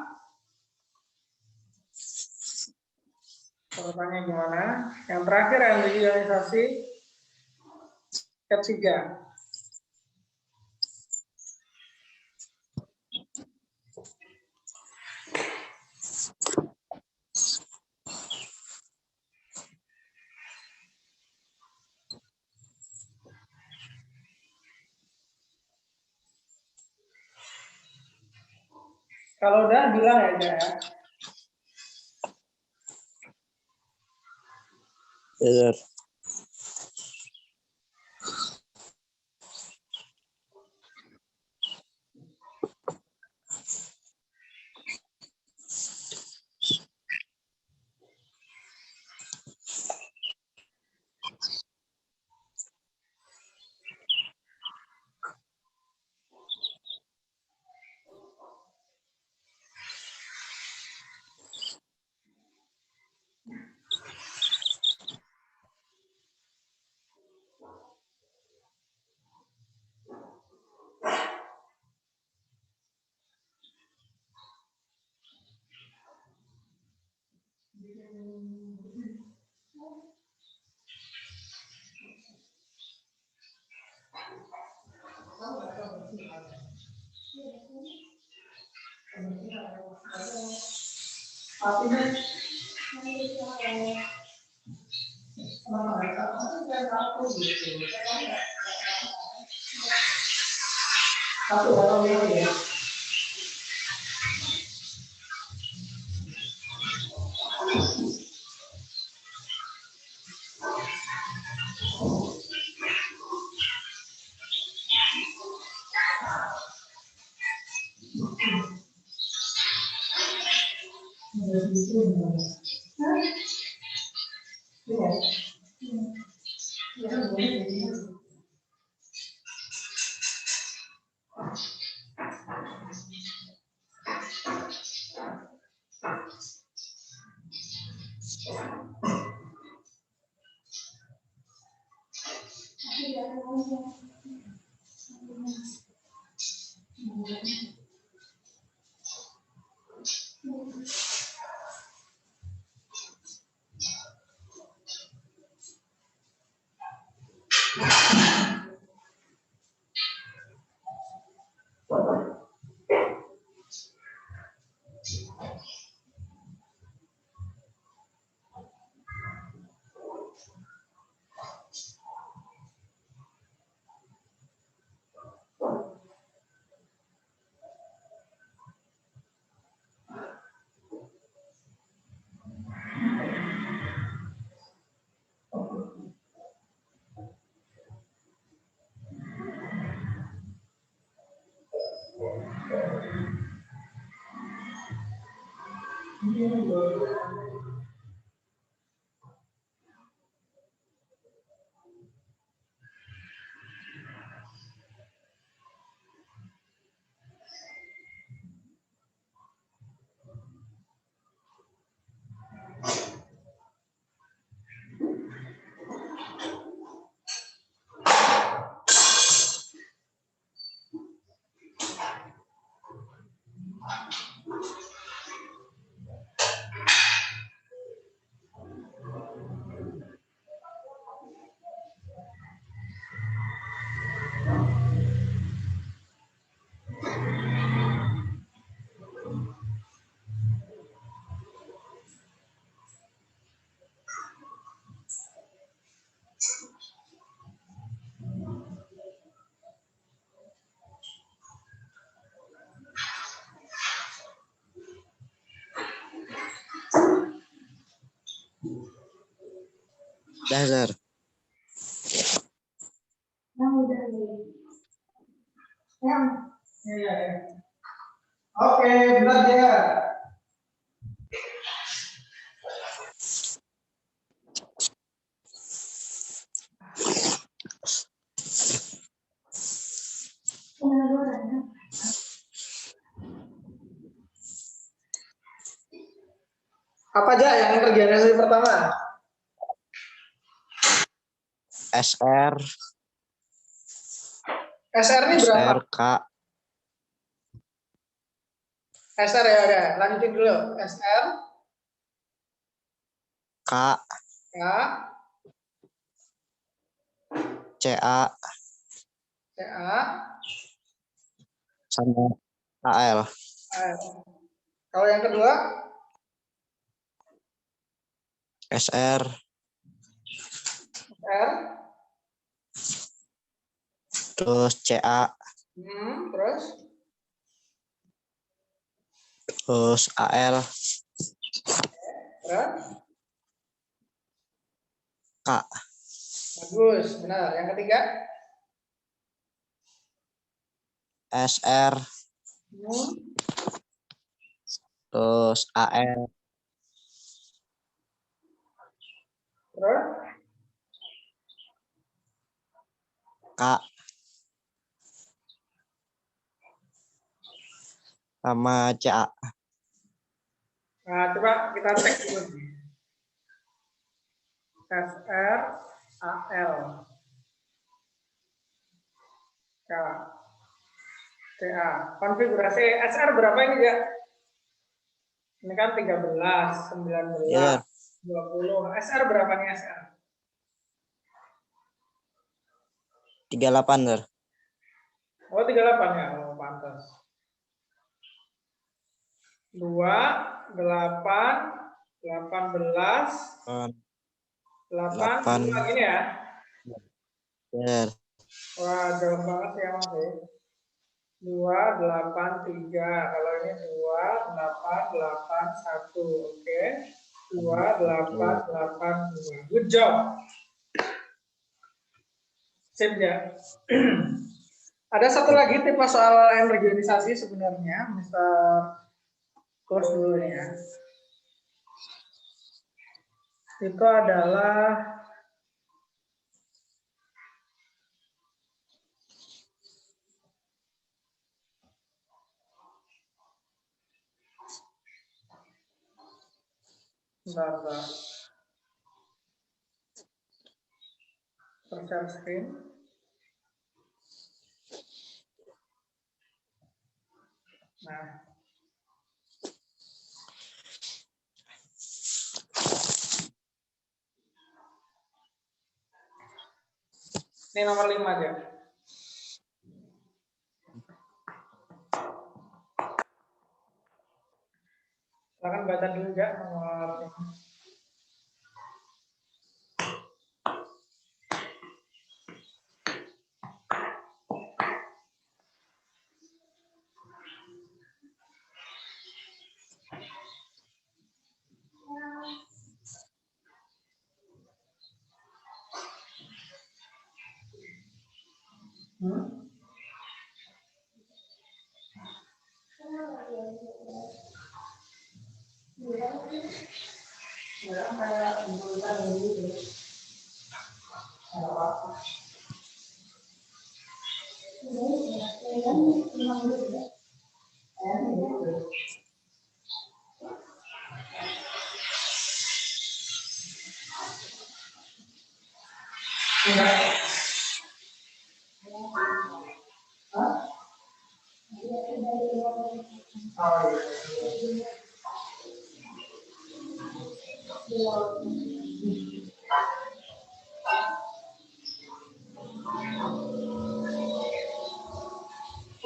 Urutannya gimana? Yang terakhir energi ionisasi ketiga. Kalau udah bilang aja ya. Iya. Dasar. Iya. Oke, benar ya. Apa aja yang kerjaan sesi pertama? SR. SR ini berapa? SR, K. SR ya udah, lanjutin dulu. SR, K. K, CA. CA, Sama AL. AL. Kalau yang kedua? SR. R, Terus CA. terus? Terus AL. Terus? K. Bagus, benar. Yang ketiga? SR. Terus AL. Terus? K. Sama CA. Nah, coba kita cek dulu. SR, AL, K, CA. Konfigurasi SR berapa ini ya? Ini kan 13, 19, Ya. 20. SR berapa nih SR? 38, Dar. Oh, 38 ya. Oh, pantas. 2, 8, 18, 8, 2 gini ya. Benar. Wah, jauh banget ya Mas ya. 2, 8, 3. Kalau ini 2, 8, 8, 1. Oke. 2, 8, 8, 2. Good job. Sip ya. Ada satu lagi tipe soal energinisasi sebenarnya, Mr. Close dulu ya. Itu adalah bentar. Share screen. Nah, ini nomor 5 aja. Silakan baca dulu ya nomor 5.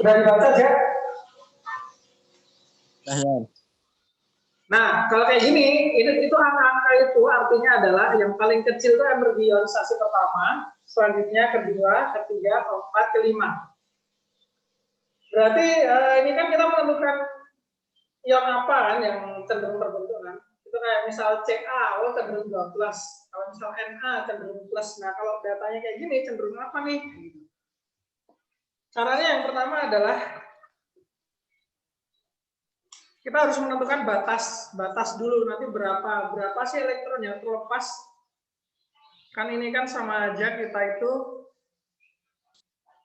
Udah dibaca ya? Nah, kalau kayak gini, itu angka-angka itu artinya adalah yang paling kecil itu energi ionisasi pertama, selanjutnya kedua, ketiga, keempat, kelima. Berarti ini kan kita menentukan ion apa kan yang cenderung terbentuk kan? Itu kayak misal Ca, cenderung 12, kalau misal Na cenderung plus. Nah, kalau datanya kayak gini, cenderung apa nih? Caranya yang pertama adalah kita harus menentukan batas dulu, nanti berapa sih elektron yang terlepas. Kan ini kan sama aja kita itu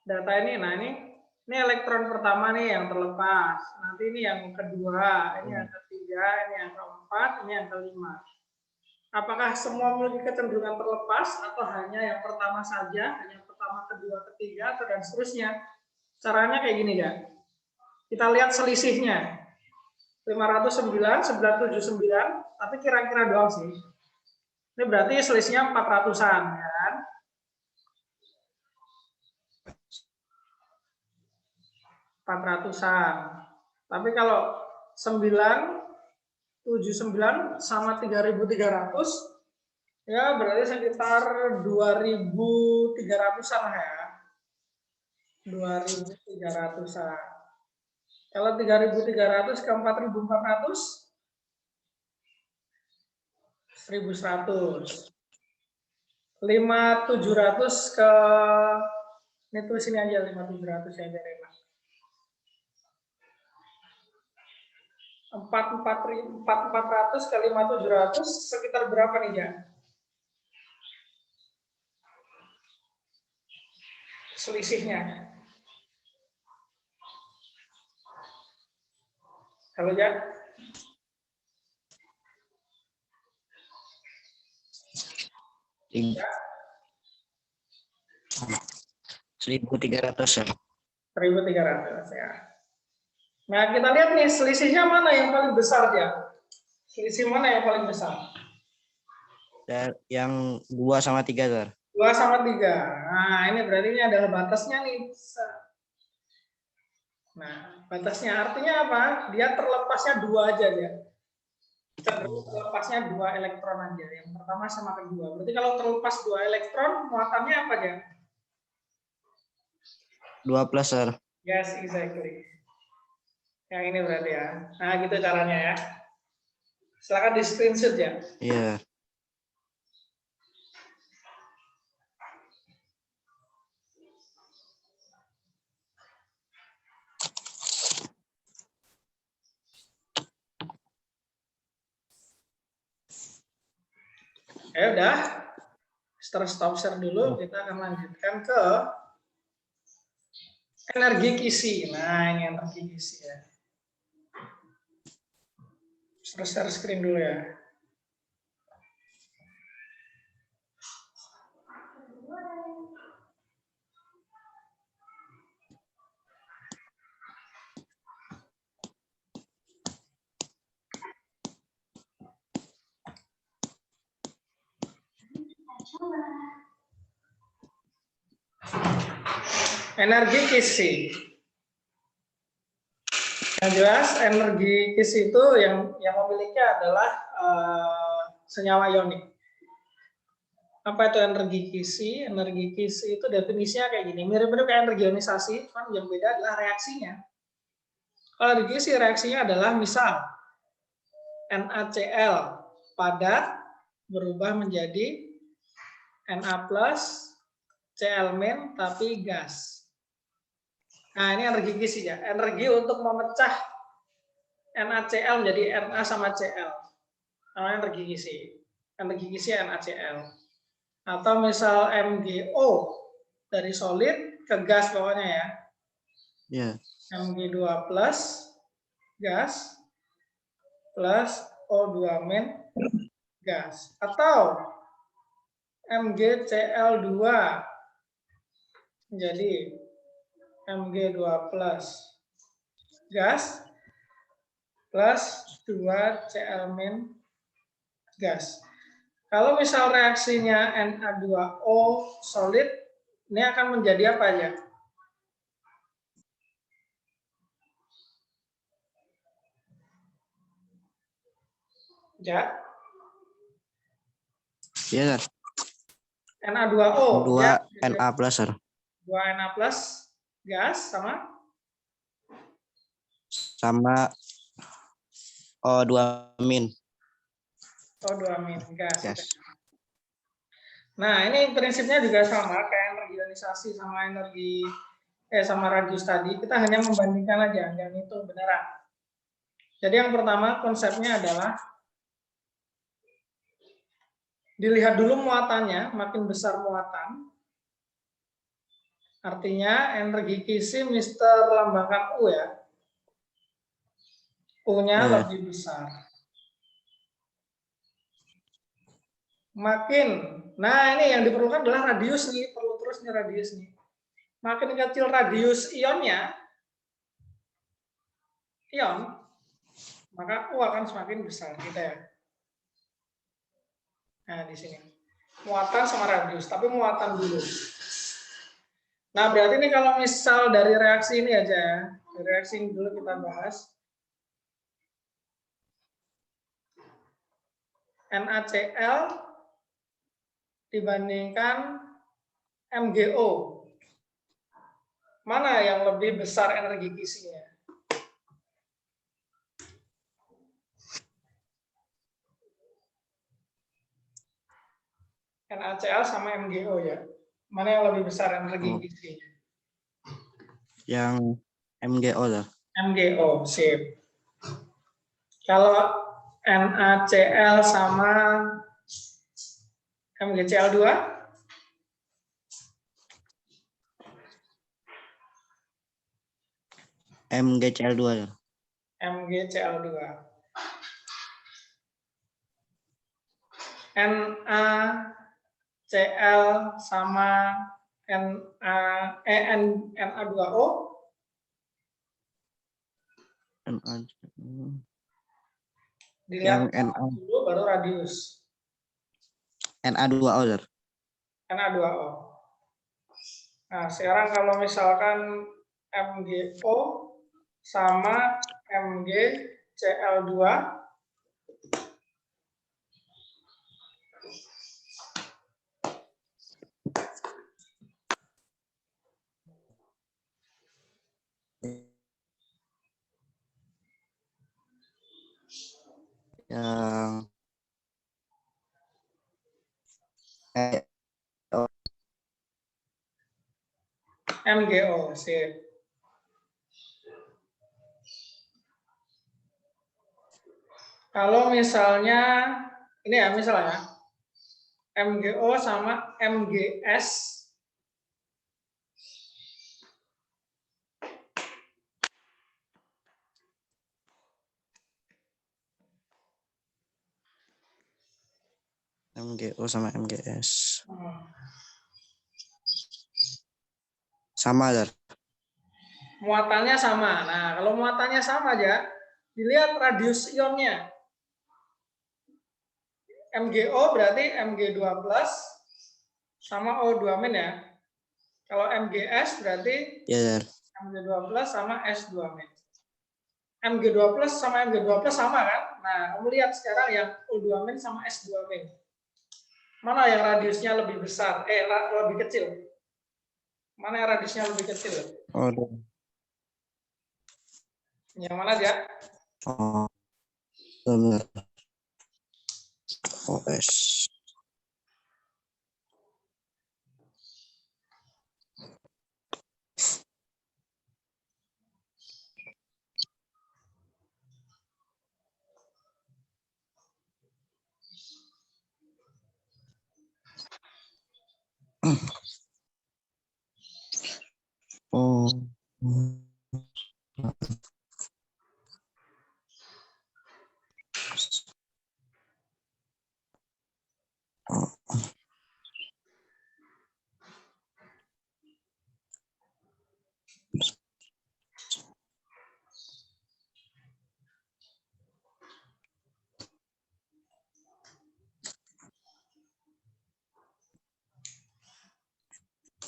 data ini. Nah, ini elektron pertama nih yang terlepas. Nanti ini yang kedua, ini yang ketiga, ini yang keempat, ini yang kelima. Apakah semua memiliki kecenderungan terlepas atau hanya yang pertama saja, hanya pertama, kedua, ketiga, atau dan seterusnya? Caranya kayak gini ya. Kita lihat selisihnya. 509, 979, tapi kira-kira doang sih. Ini berarti selisihnya 400-an ya kan? 400-an. Tapi kalau 979 sama 3.300 ya berarti sekitar 2.300-an ya. 2.300-an. Kalau 3.300 ke 4.400 1.100. 5.700 ke ini tulis sini aja 5.700 ya biar enak. 4.400 ke 5.700 sekitar berapa nih ya? Selisihnya. Halo ya? Ya. 1.300 ya. 1.300 ya. Nah, kita lihat nih selisihnya mana yang paling besar ya? Selisih mana yang paling besar? Yang 2 sama 3, Sir. 2 sama 3. Nah, ini berarti ini adalah batasnya nih. Nah, batasnya artinya apa? Dia terlepasnya 2 aja ya. Terlepasnya 2 elektron aja. Yang pertama sama kedua. Berarti kalau terlepas 2 elektron, muatannya apa ya? 2 plus, Sir. Yes, exactly. Yang ini berarti ya. Nah, gitu caranya ya. Silakan di screenshot ya. Iya. Udah. Stop share dulu. Kita akan lanjutkan ke energi kisi. Nah, ini energi kisi ya. Share screen dulu ya. Energi kisi. Yang jelas energi kisi itu yang memiliki adalah senyawa ionik. Apa itu energi kisi? Energi kisi itu definisinya kayak gini, mirip-mirip kayak energi ionisasi, cuman yang beda adalah reaksinya. Kalau energi kisi reaksinya adalah misal NaCl padat berubah menjadi Na+, Cl- tapi gas. Nah, ini energi kisi ya, energi untuk memecah NaCl menjadi Na sama Cl. Namanya energi kisi. Energi kisi NaCl. Atau misal MgO dari solid ke gas pokoknya ya. Ya. Mg2 plus gas plus O2- gas. Atau MgCl2 menjadi Mg2 plus gas plus 2Cl- gas. Kalau misal reaksinya Na2O solid, ini akan menjadi apa ya? Ya. Iya, Sir. Na2O. 2 Ya. Na+, Sir. 2 Na plus gas sama O2-. O2- gas. Gas. Nah, ini prinsipnya juga sama kayak energi ionisasi sama sama radius tadi. Kita hanya membandingkan aja, yang itu beneran. Jadi yang pertama konsepnya adalah dilihat dulu muatannya, makin besar muatan. Artinya energi kisi Mr. lambangkan U ya. U-nya lebih besar. Nah ini yang diperlukan adalah radius nih, perlu terus nih radius nih. Makin kecil radius ionnya, maka U akan semakin besar gitu ya. Nah di sini muatan sama radius, tapi muatan dulu. Nah berarti ini kalau misal dari reaksi ini aja ya, dari reaksi ini dulu kita bahas. NaCl dibandingkan MgO. Mana yang lebih besar energi kisinya? NaCl sama MgO ya. Mana yang lebih besar energi kisinya? Yang MgO lah. MgO, sip. Kalau NaCl sama MgCl2? MgCl2 ya. MgCl2. NaCl sama Na2O? Dilihat yang dulu baru radius. Na2O, Sir. Na2O. Nah, sekarang kalau misalkan MgO sama MgCl2, yang MgO, sip. Kalau misalnya, ini ya misalnya, MgO sama MgS, MgO sama MgS. Sama, Sir. muatannya sama. Nah, kalau muatannya sama aja, dilihat radius ionnya. MgO berarti Mg2 plus sama O2 min ya. Kalau MgS berarti Ya, Mg2 plus sama S2 min. Mg2 plus sama Mg2 plus sama kan? Nah, kamu lihat sekarang yang O2 min sama S2 min. Mana yang radiusnya lebih besar? Lebih kecil. Mana yang radiusnya lebih kecil? oh, Yang mana dia? oh, benar. OS. Oh.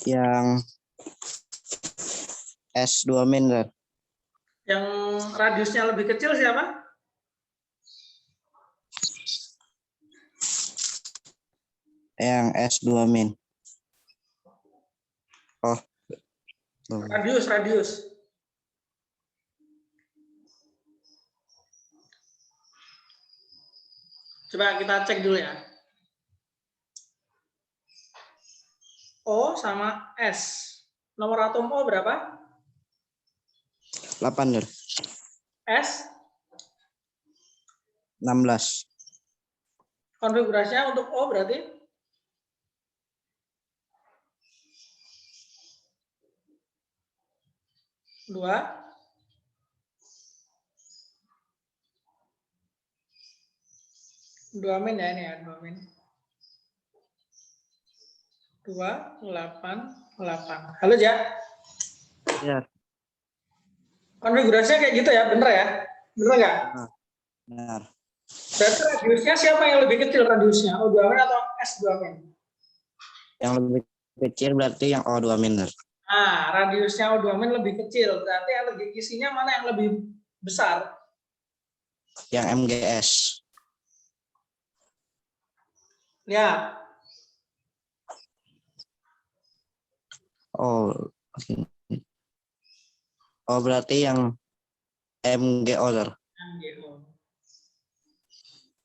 Yang S2 min, Red. Yang radiusnya lebih kecil siapa? Yang S2 min. Oh. Radius. Coba kita cek dulu ya. O sama S. Nomor atom O berapa? 8, Red. S 16. konfigurasinya untuk O berarti 2. 2 min ya ini ya, 2 min. 2, 8, 8. Halo, Ja. Ya. Konfigurasinya kayak gitu ya, bener ya? Bener nggak? Benar. Berarti radiusnya siapa yang lebih kecil radiusnya? O2 min atau S2 min? Yang lebih kecil berarti yang O2 min, Red. Nah, radiusnya O2 min lebih kecil. Berarti energi isinya mana yang lebih besar? Yang MgS. Lihat. Oh. Oh, berarti yang MgO, Red. MgO.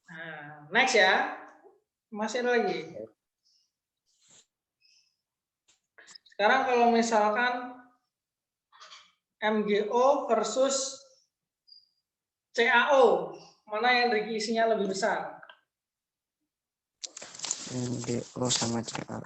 Nah, next ya. Masih ada lagi. Sekarang kalau misalkan MgO versus CaO, mana yang energi isinya lebih besar? MgO sama CaO.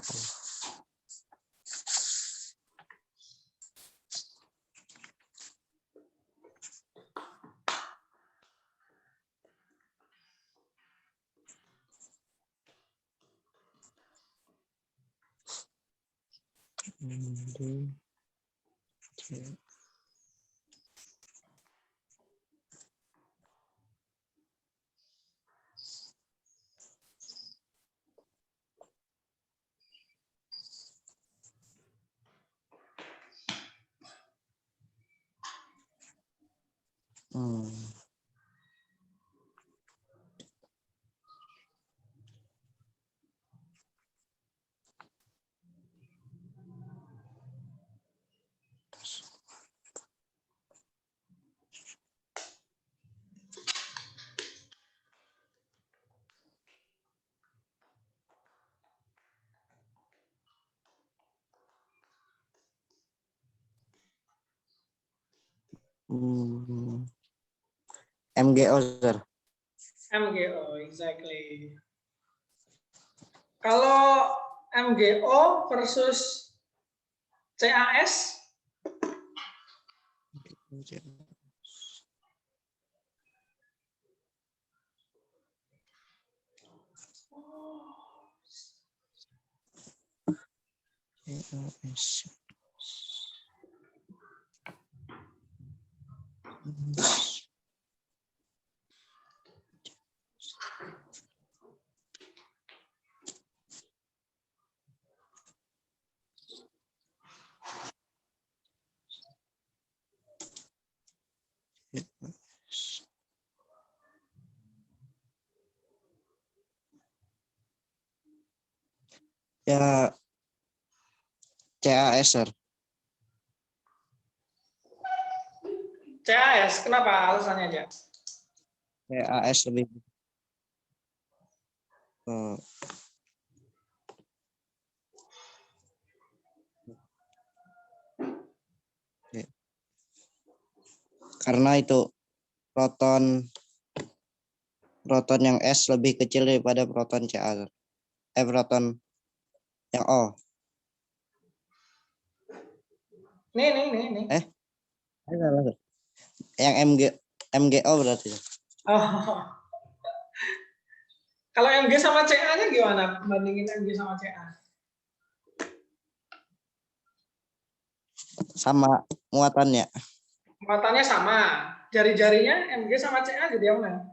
MgO, Red. MgO, exactly. Kalau MgO versus CaS, Ya CAS, Sir. CAS, kenapa alasannya aja? CAS lebih. Oh. Oke. Karena itu proton yang S lebih kecil daripada proton Ca. Proton yang O. Nih. Yang MgO berarti. Oh. Kalau Mg sama Ca-nya gimana? Bandingin Mg sama Ca. Sama muatannya. Muatannya sama. Jari-jarinya Mg sama Ca jadi yang mana?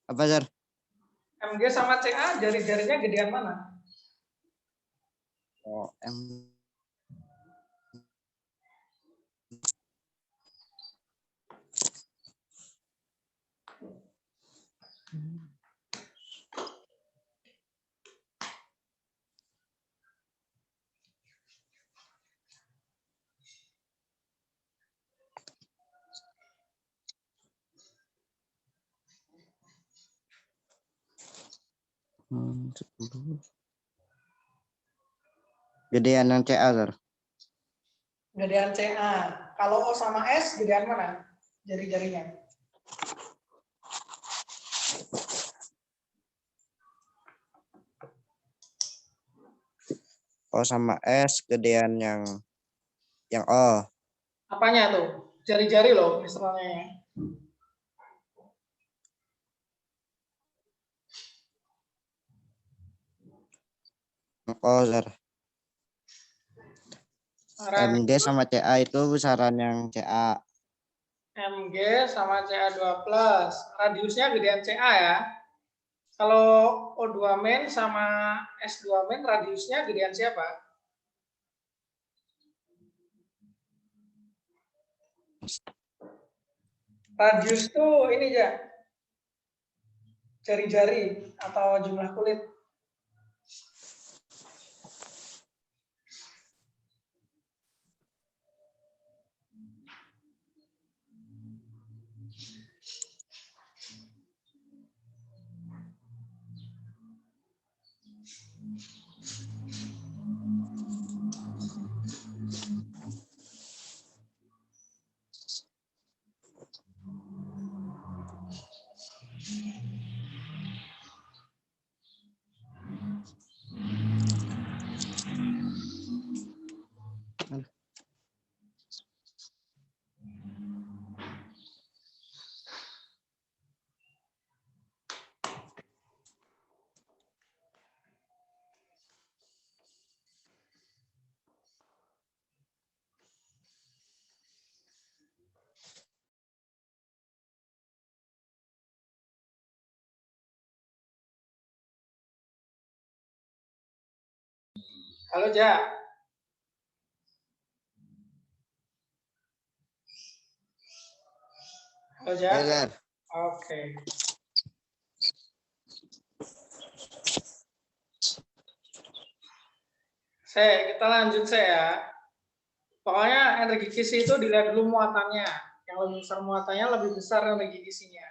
Apa, Sir? Mg sama Ca jari-jarinya gedean mana? Oh, gedean yang Ca, Sir. Gedean Ca. Kalau O sama S gedean mana? Jari-jarinya. O sama S gedean yang O. Apanya tuh? Jari-jari loh misalnya. O, Sir. Mg sama Ca itu besaran yang Ca. Mg sama Ca2+. Radiusnya gedean Ca ya. Kalau O2 main sama S2 main radiusnya gedean siapa? Radius tuh ini ya. Jari-jari atau jumlah kulit. Halo, Ja. Halo, Ja. Ya, Oke. Kita lanjut ya. Pokoknya energi kisi itu dilihat dulu muatannya. Yang lebih besar muatannya lebih besar energi kisinya.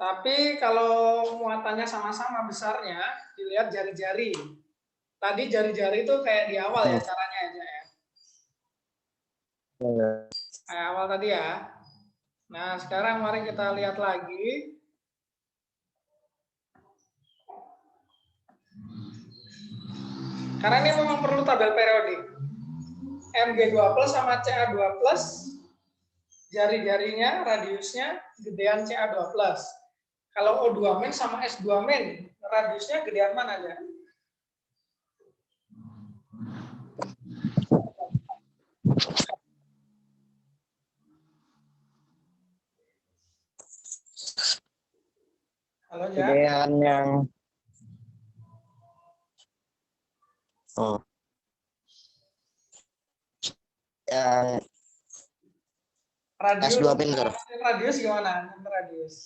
Tapi kalau muatannya sama-sama besarnya, dilihat jari-jari. Tadi jari-jari itu kayak di awal ya caranya aja ya. Kayak awal tadi ya. Nah, sekarang mari kita lihat lagi. Karena ini memang perlu tabel periodik. Mg2+ sama Ca2+, jari-jarinya, radiusnya gedean Ca2+. Kalau O2 min sama S2 min, radiusnya gedean mana aja? Halo, Ja? gedean yang yang Radius. S2 min, Sir. Radius gimana? Radius.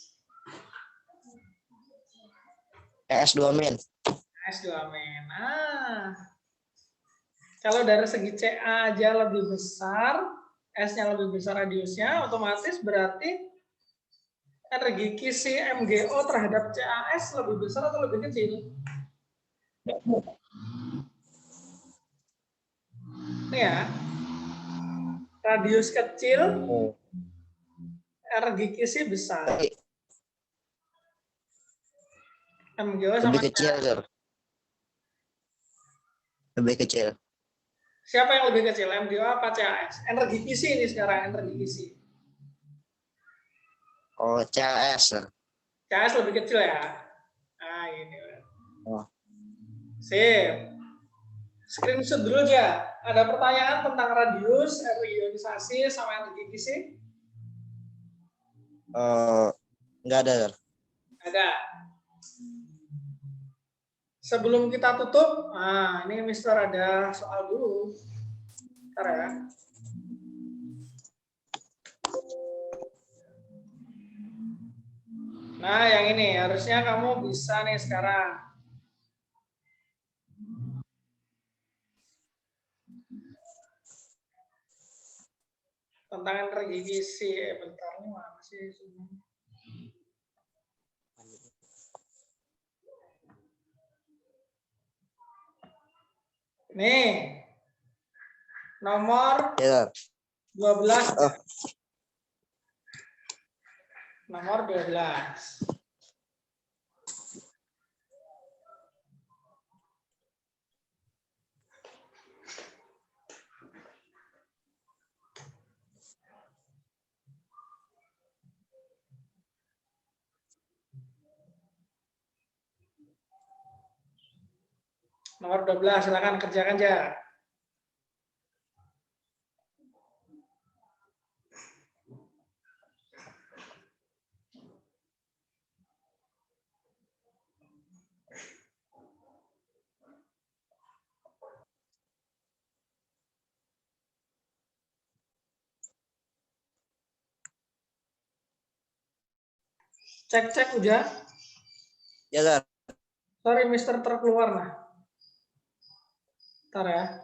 S2 min. S2 min. Kalau dari segi CA aja lebih besar, S-nya lebih besar radiusnya, otomatis berarti energi kisi MgO terhadap CAS lebih besar atau lebih kecil? Ini ya, radius kecil, energi kisi besar. MgO sama Lebih kecil, Sir. Lebih kecil. Siapa yang lebih kecil, MgO apa CAS? Energi kisi ini sekarang, energi kisi. Oh, CAS, Sir. CAS lebih kecil ya? Nah, ini. Oh. Sip. Screenshot dulu aja. Ada pertanyaan tentang radius, ionisasi, sama energi kisi? Enggak ada, Sir. Ada. Sebelum kita tutup, ini Mister ada soal dulu. Bentar ya. Nah, yang ini harusnya kamu bisa nih sekarang. Tentang energi kisi. Bentar, ini mana sih? Nih, nomor Ya, 12. Nomor 12. Nomor 12, silakan kerjakan aja. Cek udah. Ya, Sir. Sorry, Mister terkeluar nah. Ntar ya.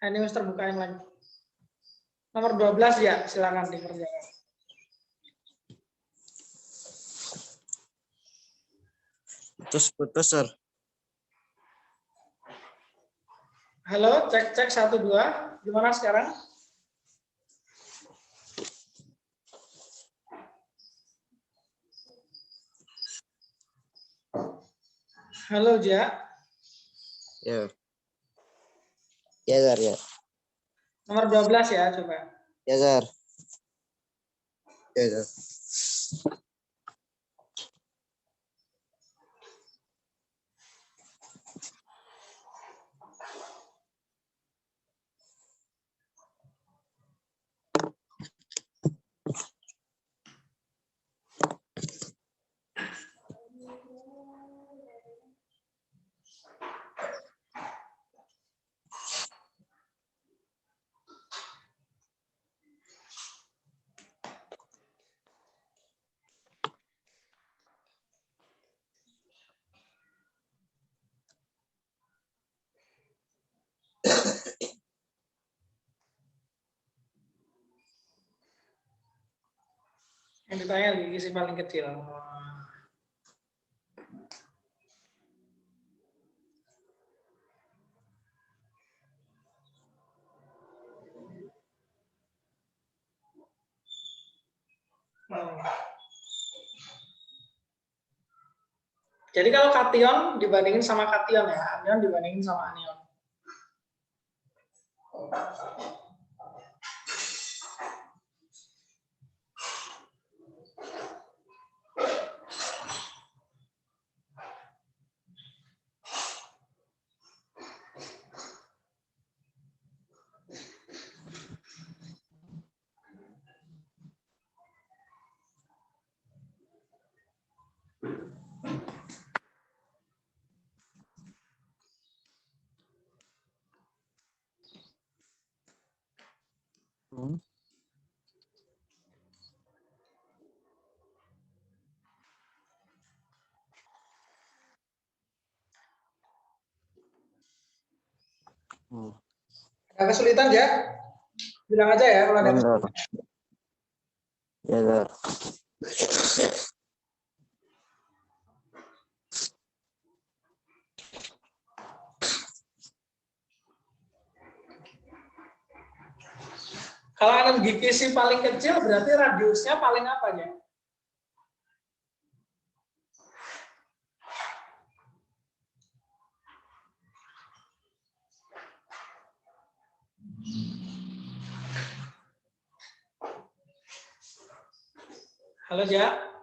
Ini Mister bukain lagi. Nomor 12 ya, silakan dikerjakan. Putus, Sir. Halo, cek 1 2. Gimana sekarang? Halo, Ja. Ya. Ya, Sir, ya. Nomor 12 ya, coba. Ya, Sir. Ya, Sir. Yang ditanya gizi paling kecil. Jadi kalau kation dibandingin sama kation ya, anion dibandingin sama anion. Ada kesulitan ya? Bilang aja ya kalau ada Benar. kesulitan. Ya, Gar. Kalau anak GKC paling kecil berarti radiusnya paling apa ya? Halo Ja.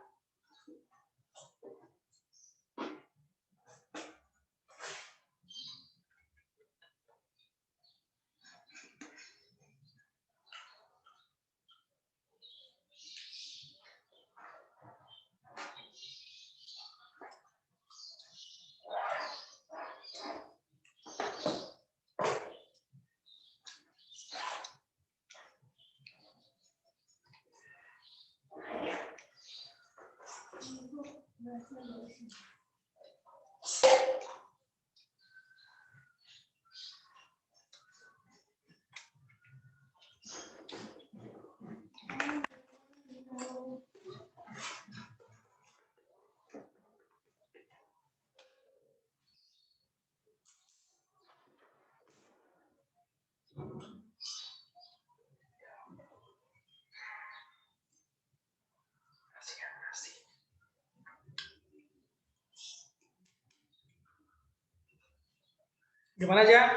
Gimana Ja?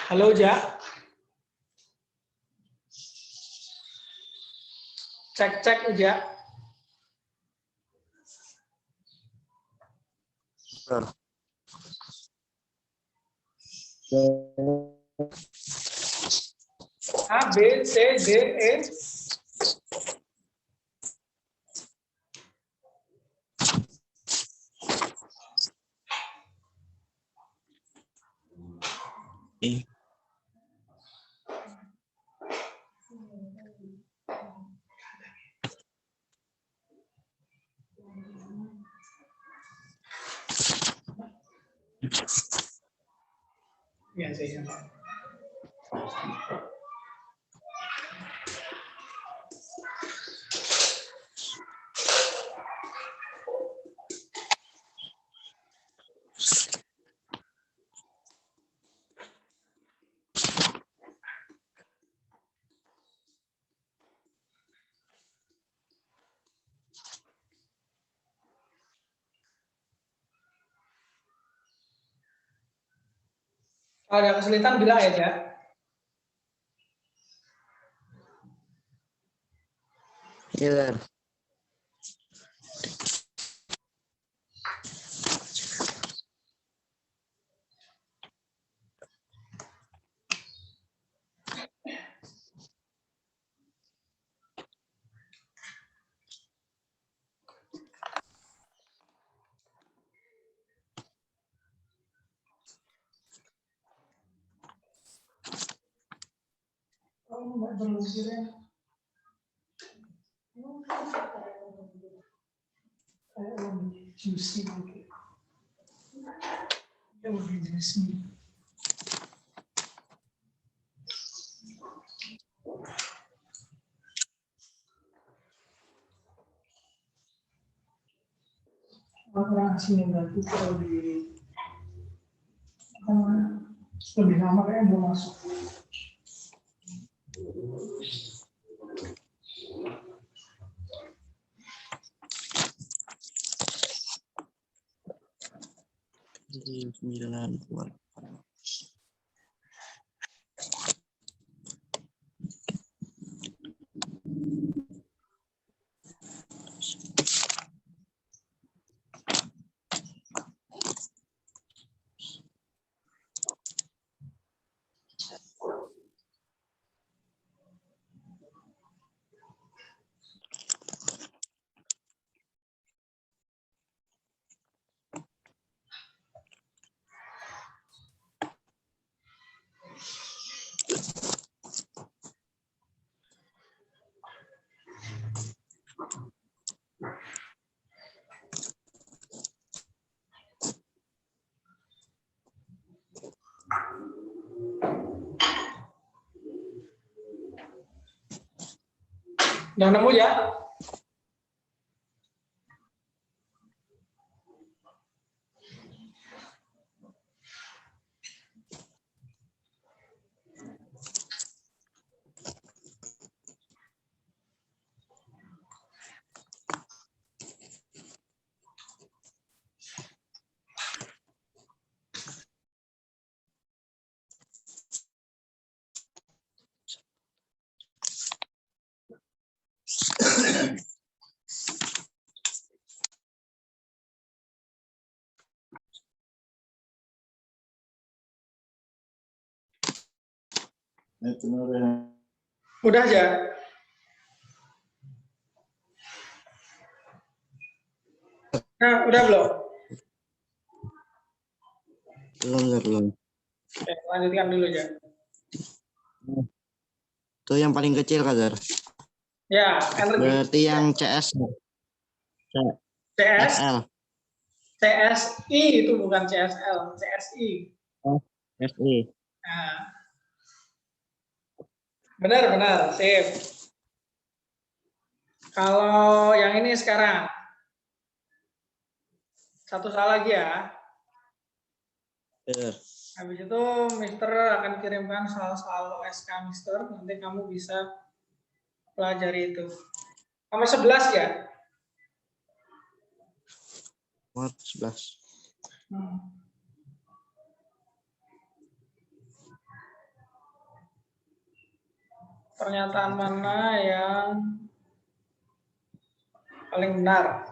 Halo Ja. Cek Ja. Benar. A B C D E. Ya sih. Kalau ada kesulitan bilang ya Ja. Iya, Gar. Oh, nggak berlumpirnya. Juicy gitu. Ya lebih juicy. Orang asing yang ganti kalau di lebih lama kayak belum masuk. Jadi 9 buat. Yang nemu ya? Udah aja. Nah, udah belum? Belum. Oke, lanjutkan dulu ya. Itu yang paling kecil, Kak Zar. Ya, energi. Berarti yang CS. CS, SL. CSI itu bukan CSL, CSI. SI. Nah, benar, sip. Kalau yang ini sekarang, satu soal lagi ya. Habis itu Mister akan kirimkan soal-soal OSK Mister, nanti kamu bisa pelajari itu. Nomor 11 ya? Nomor 11. Pernyataan mana yang paling benar?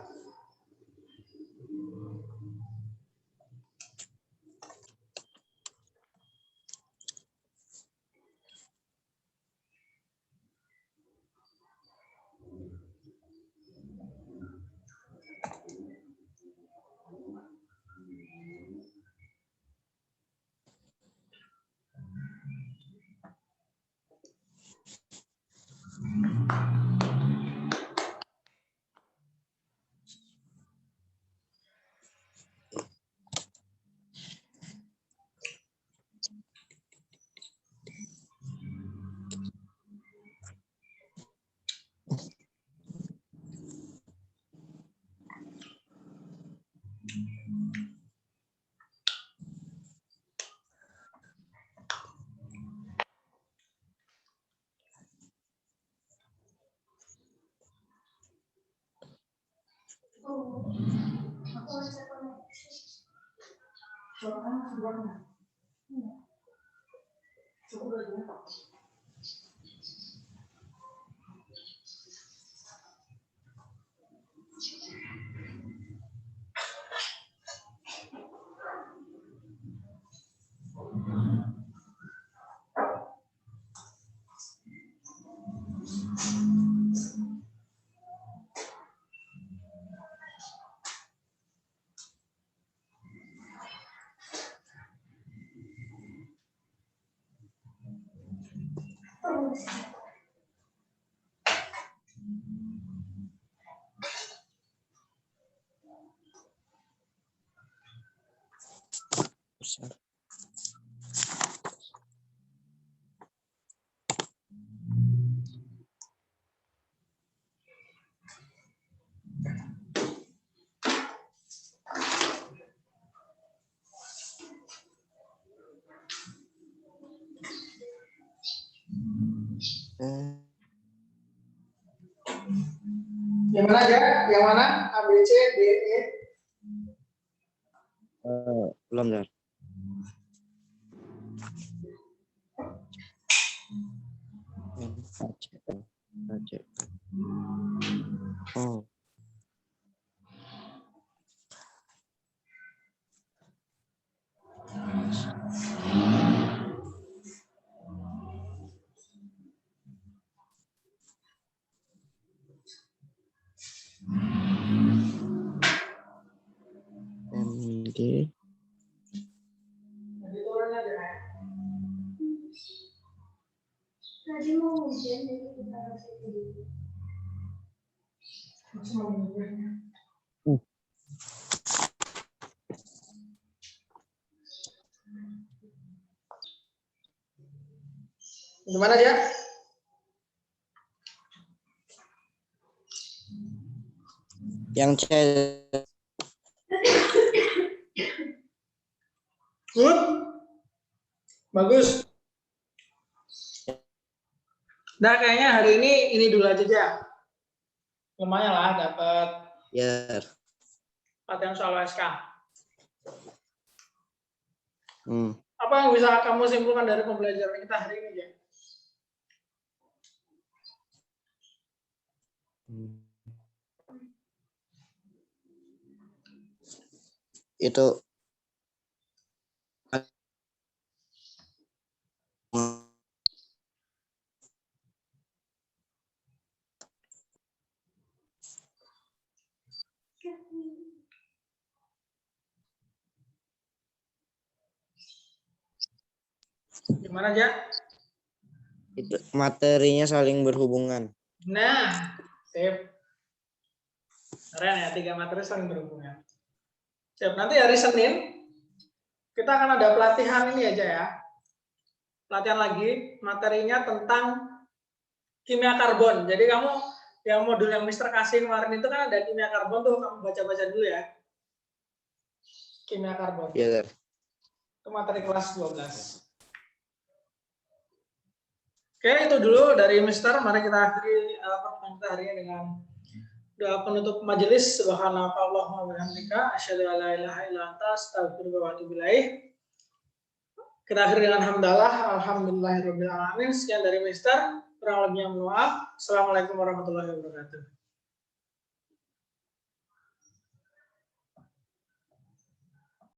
Yang mana aja? Yang mana? A, B, C, D, E? Belum, Zar. Oh. MG. Jadi turun aja ya. Tadi mau hujan jadi kita harus itu. Gimana aja? Yang C. Good. Bagus. Nah, kayaknya hari ini dulu aja ya. Lumayan lah dapat Ya. latihan soal SK. Hmm. Apa yang bisa kamu simpulkan dari pembelajaran kita hari ini, ya? Itu Gimana aja? itu materinya saling berhubungan. Nah, sip. Keren ya, 3 materi saling berhubungan. Siap, nanti hari Senin kita akan ada pelatihan ini aja ya. Pelatihan lagi, materinya tentang kimia karbon. Jadi kamu yang modul yang Mister kasih kemarin itu kan ada kimia karbon tuh, kamu baca-baca dulu ya. Kimia karbon. Iya, Itu materi kelas 12. Oke, itu dulu dari Mister. Mari kita akhiri pertemuan kita hari ini dengan doa penutup majelis. Subhanakallahumma wa bihamdika asyhadu an la ilaha illa anta astaghfiruka wa atubu ilaik. Kita akhiri dengan hamdalah, alhamdulillahirabbil alamin. Sekian dari Mister. Kurang lebihnya mohon maaf. Assalamualaikum warahmatullahi wabarakatuh.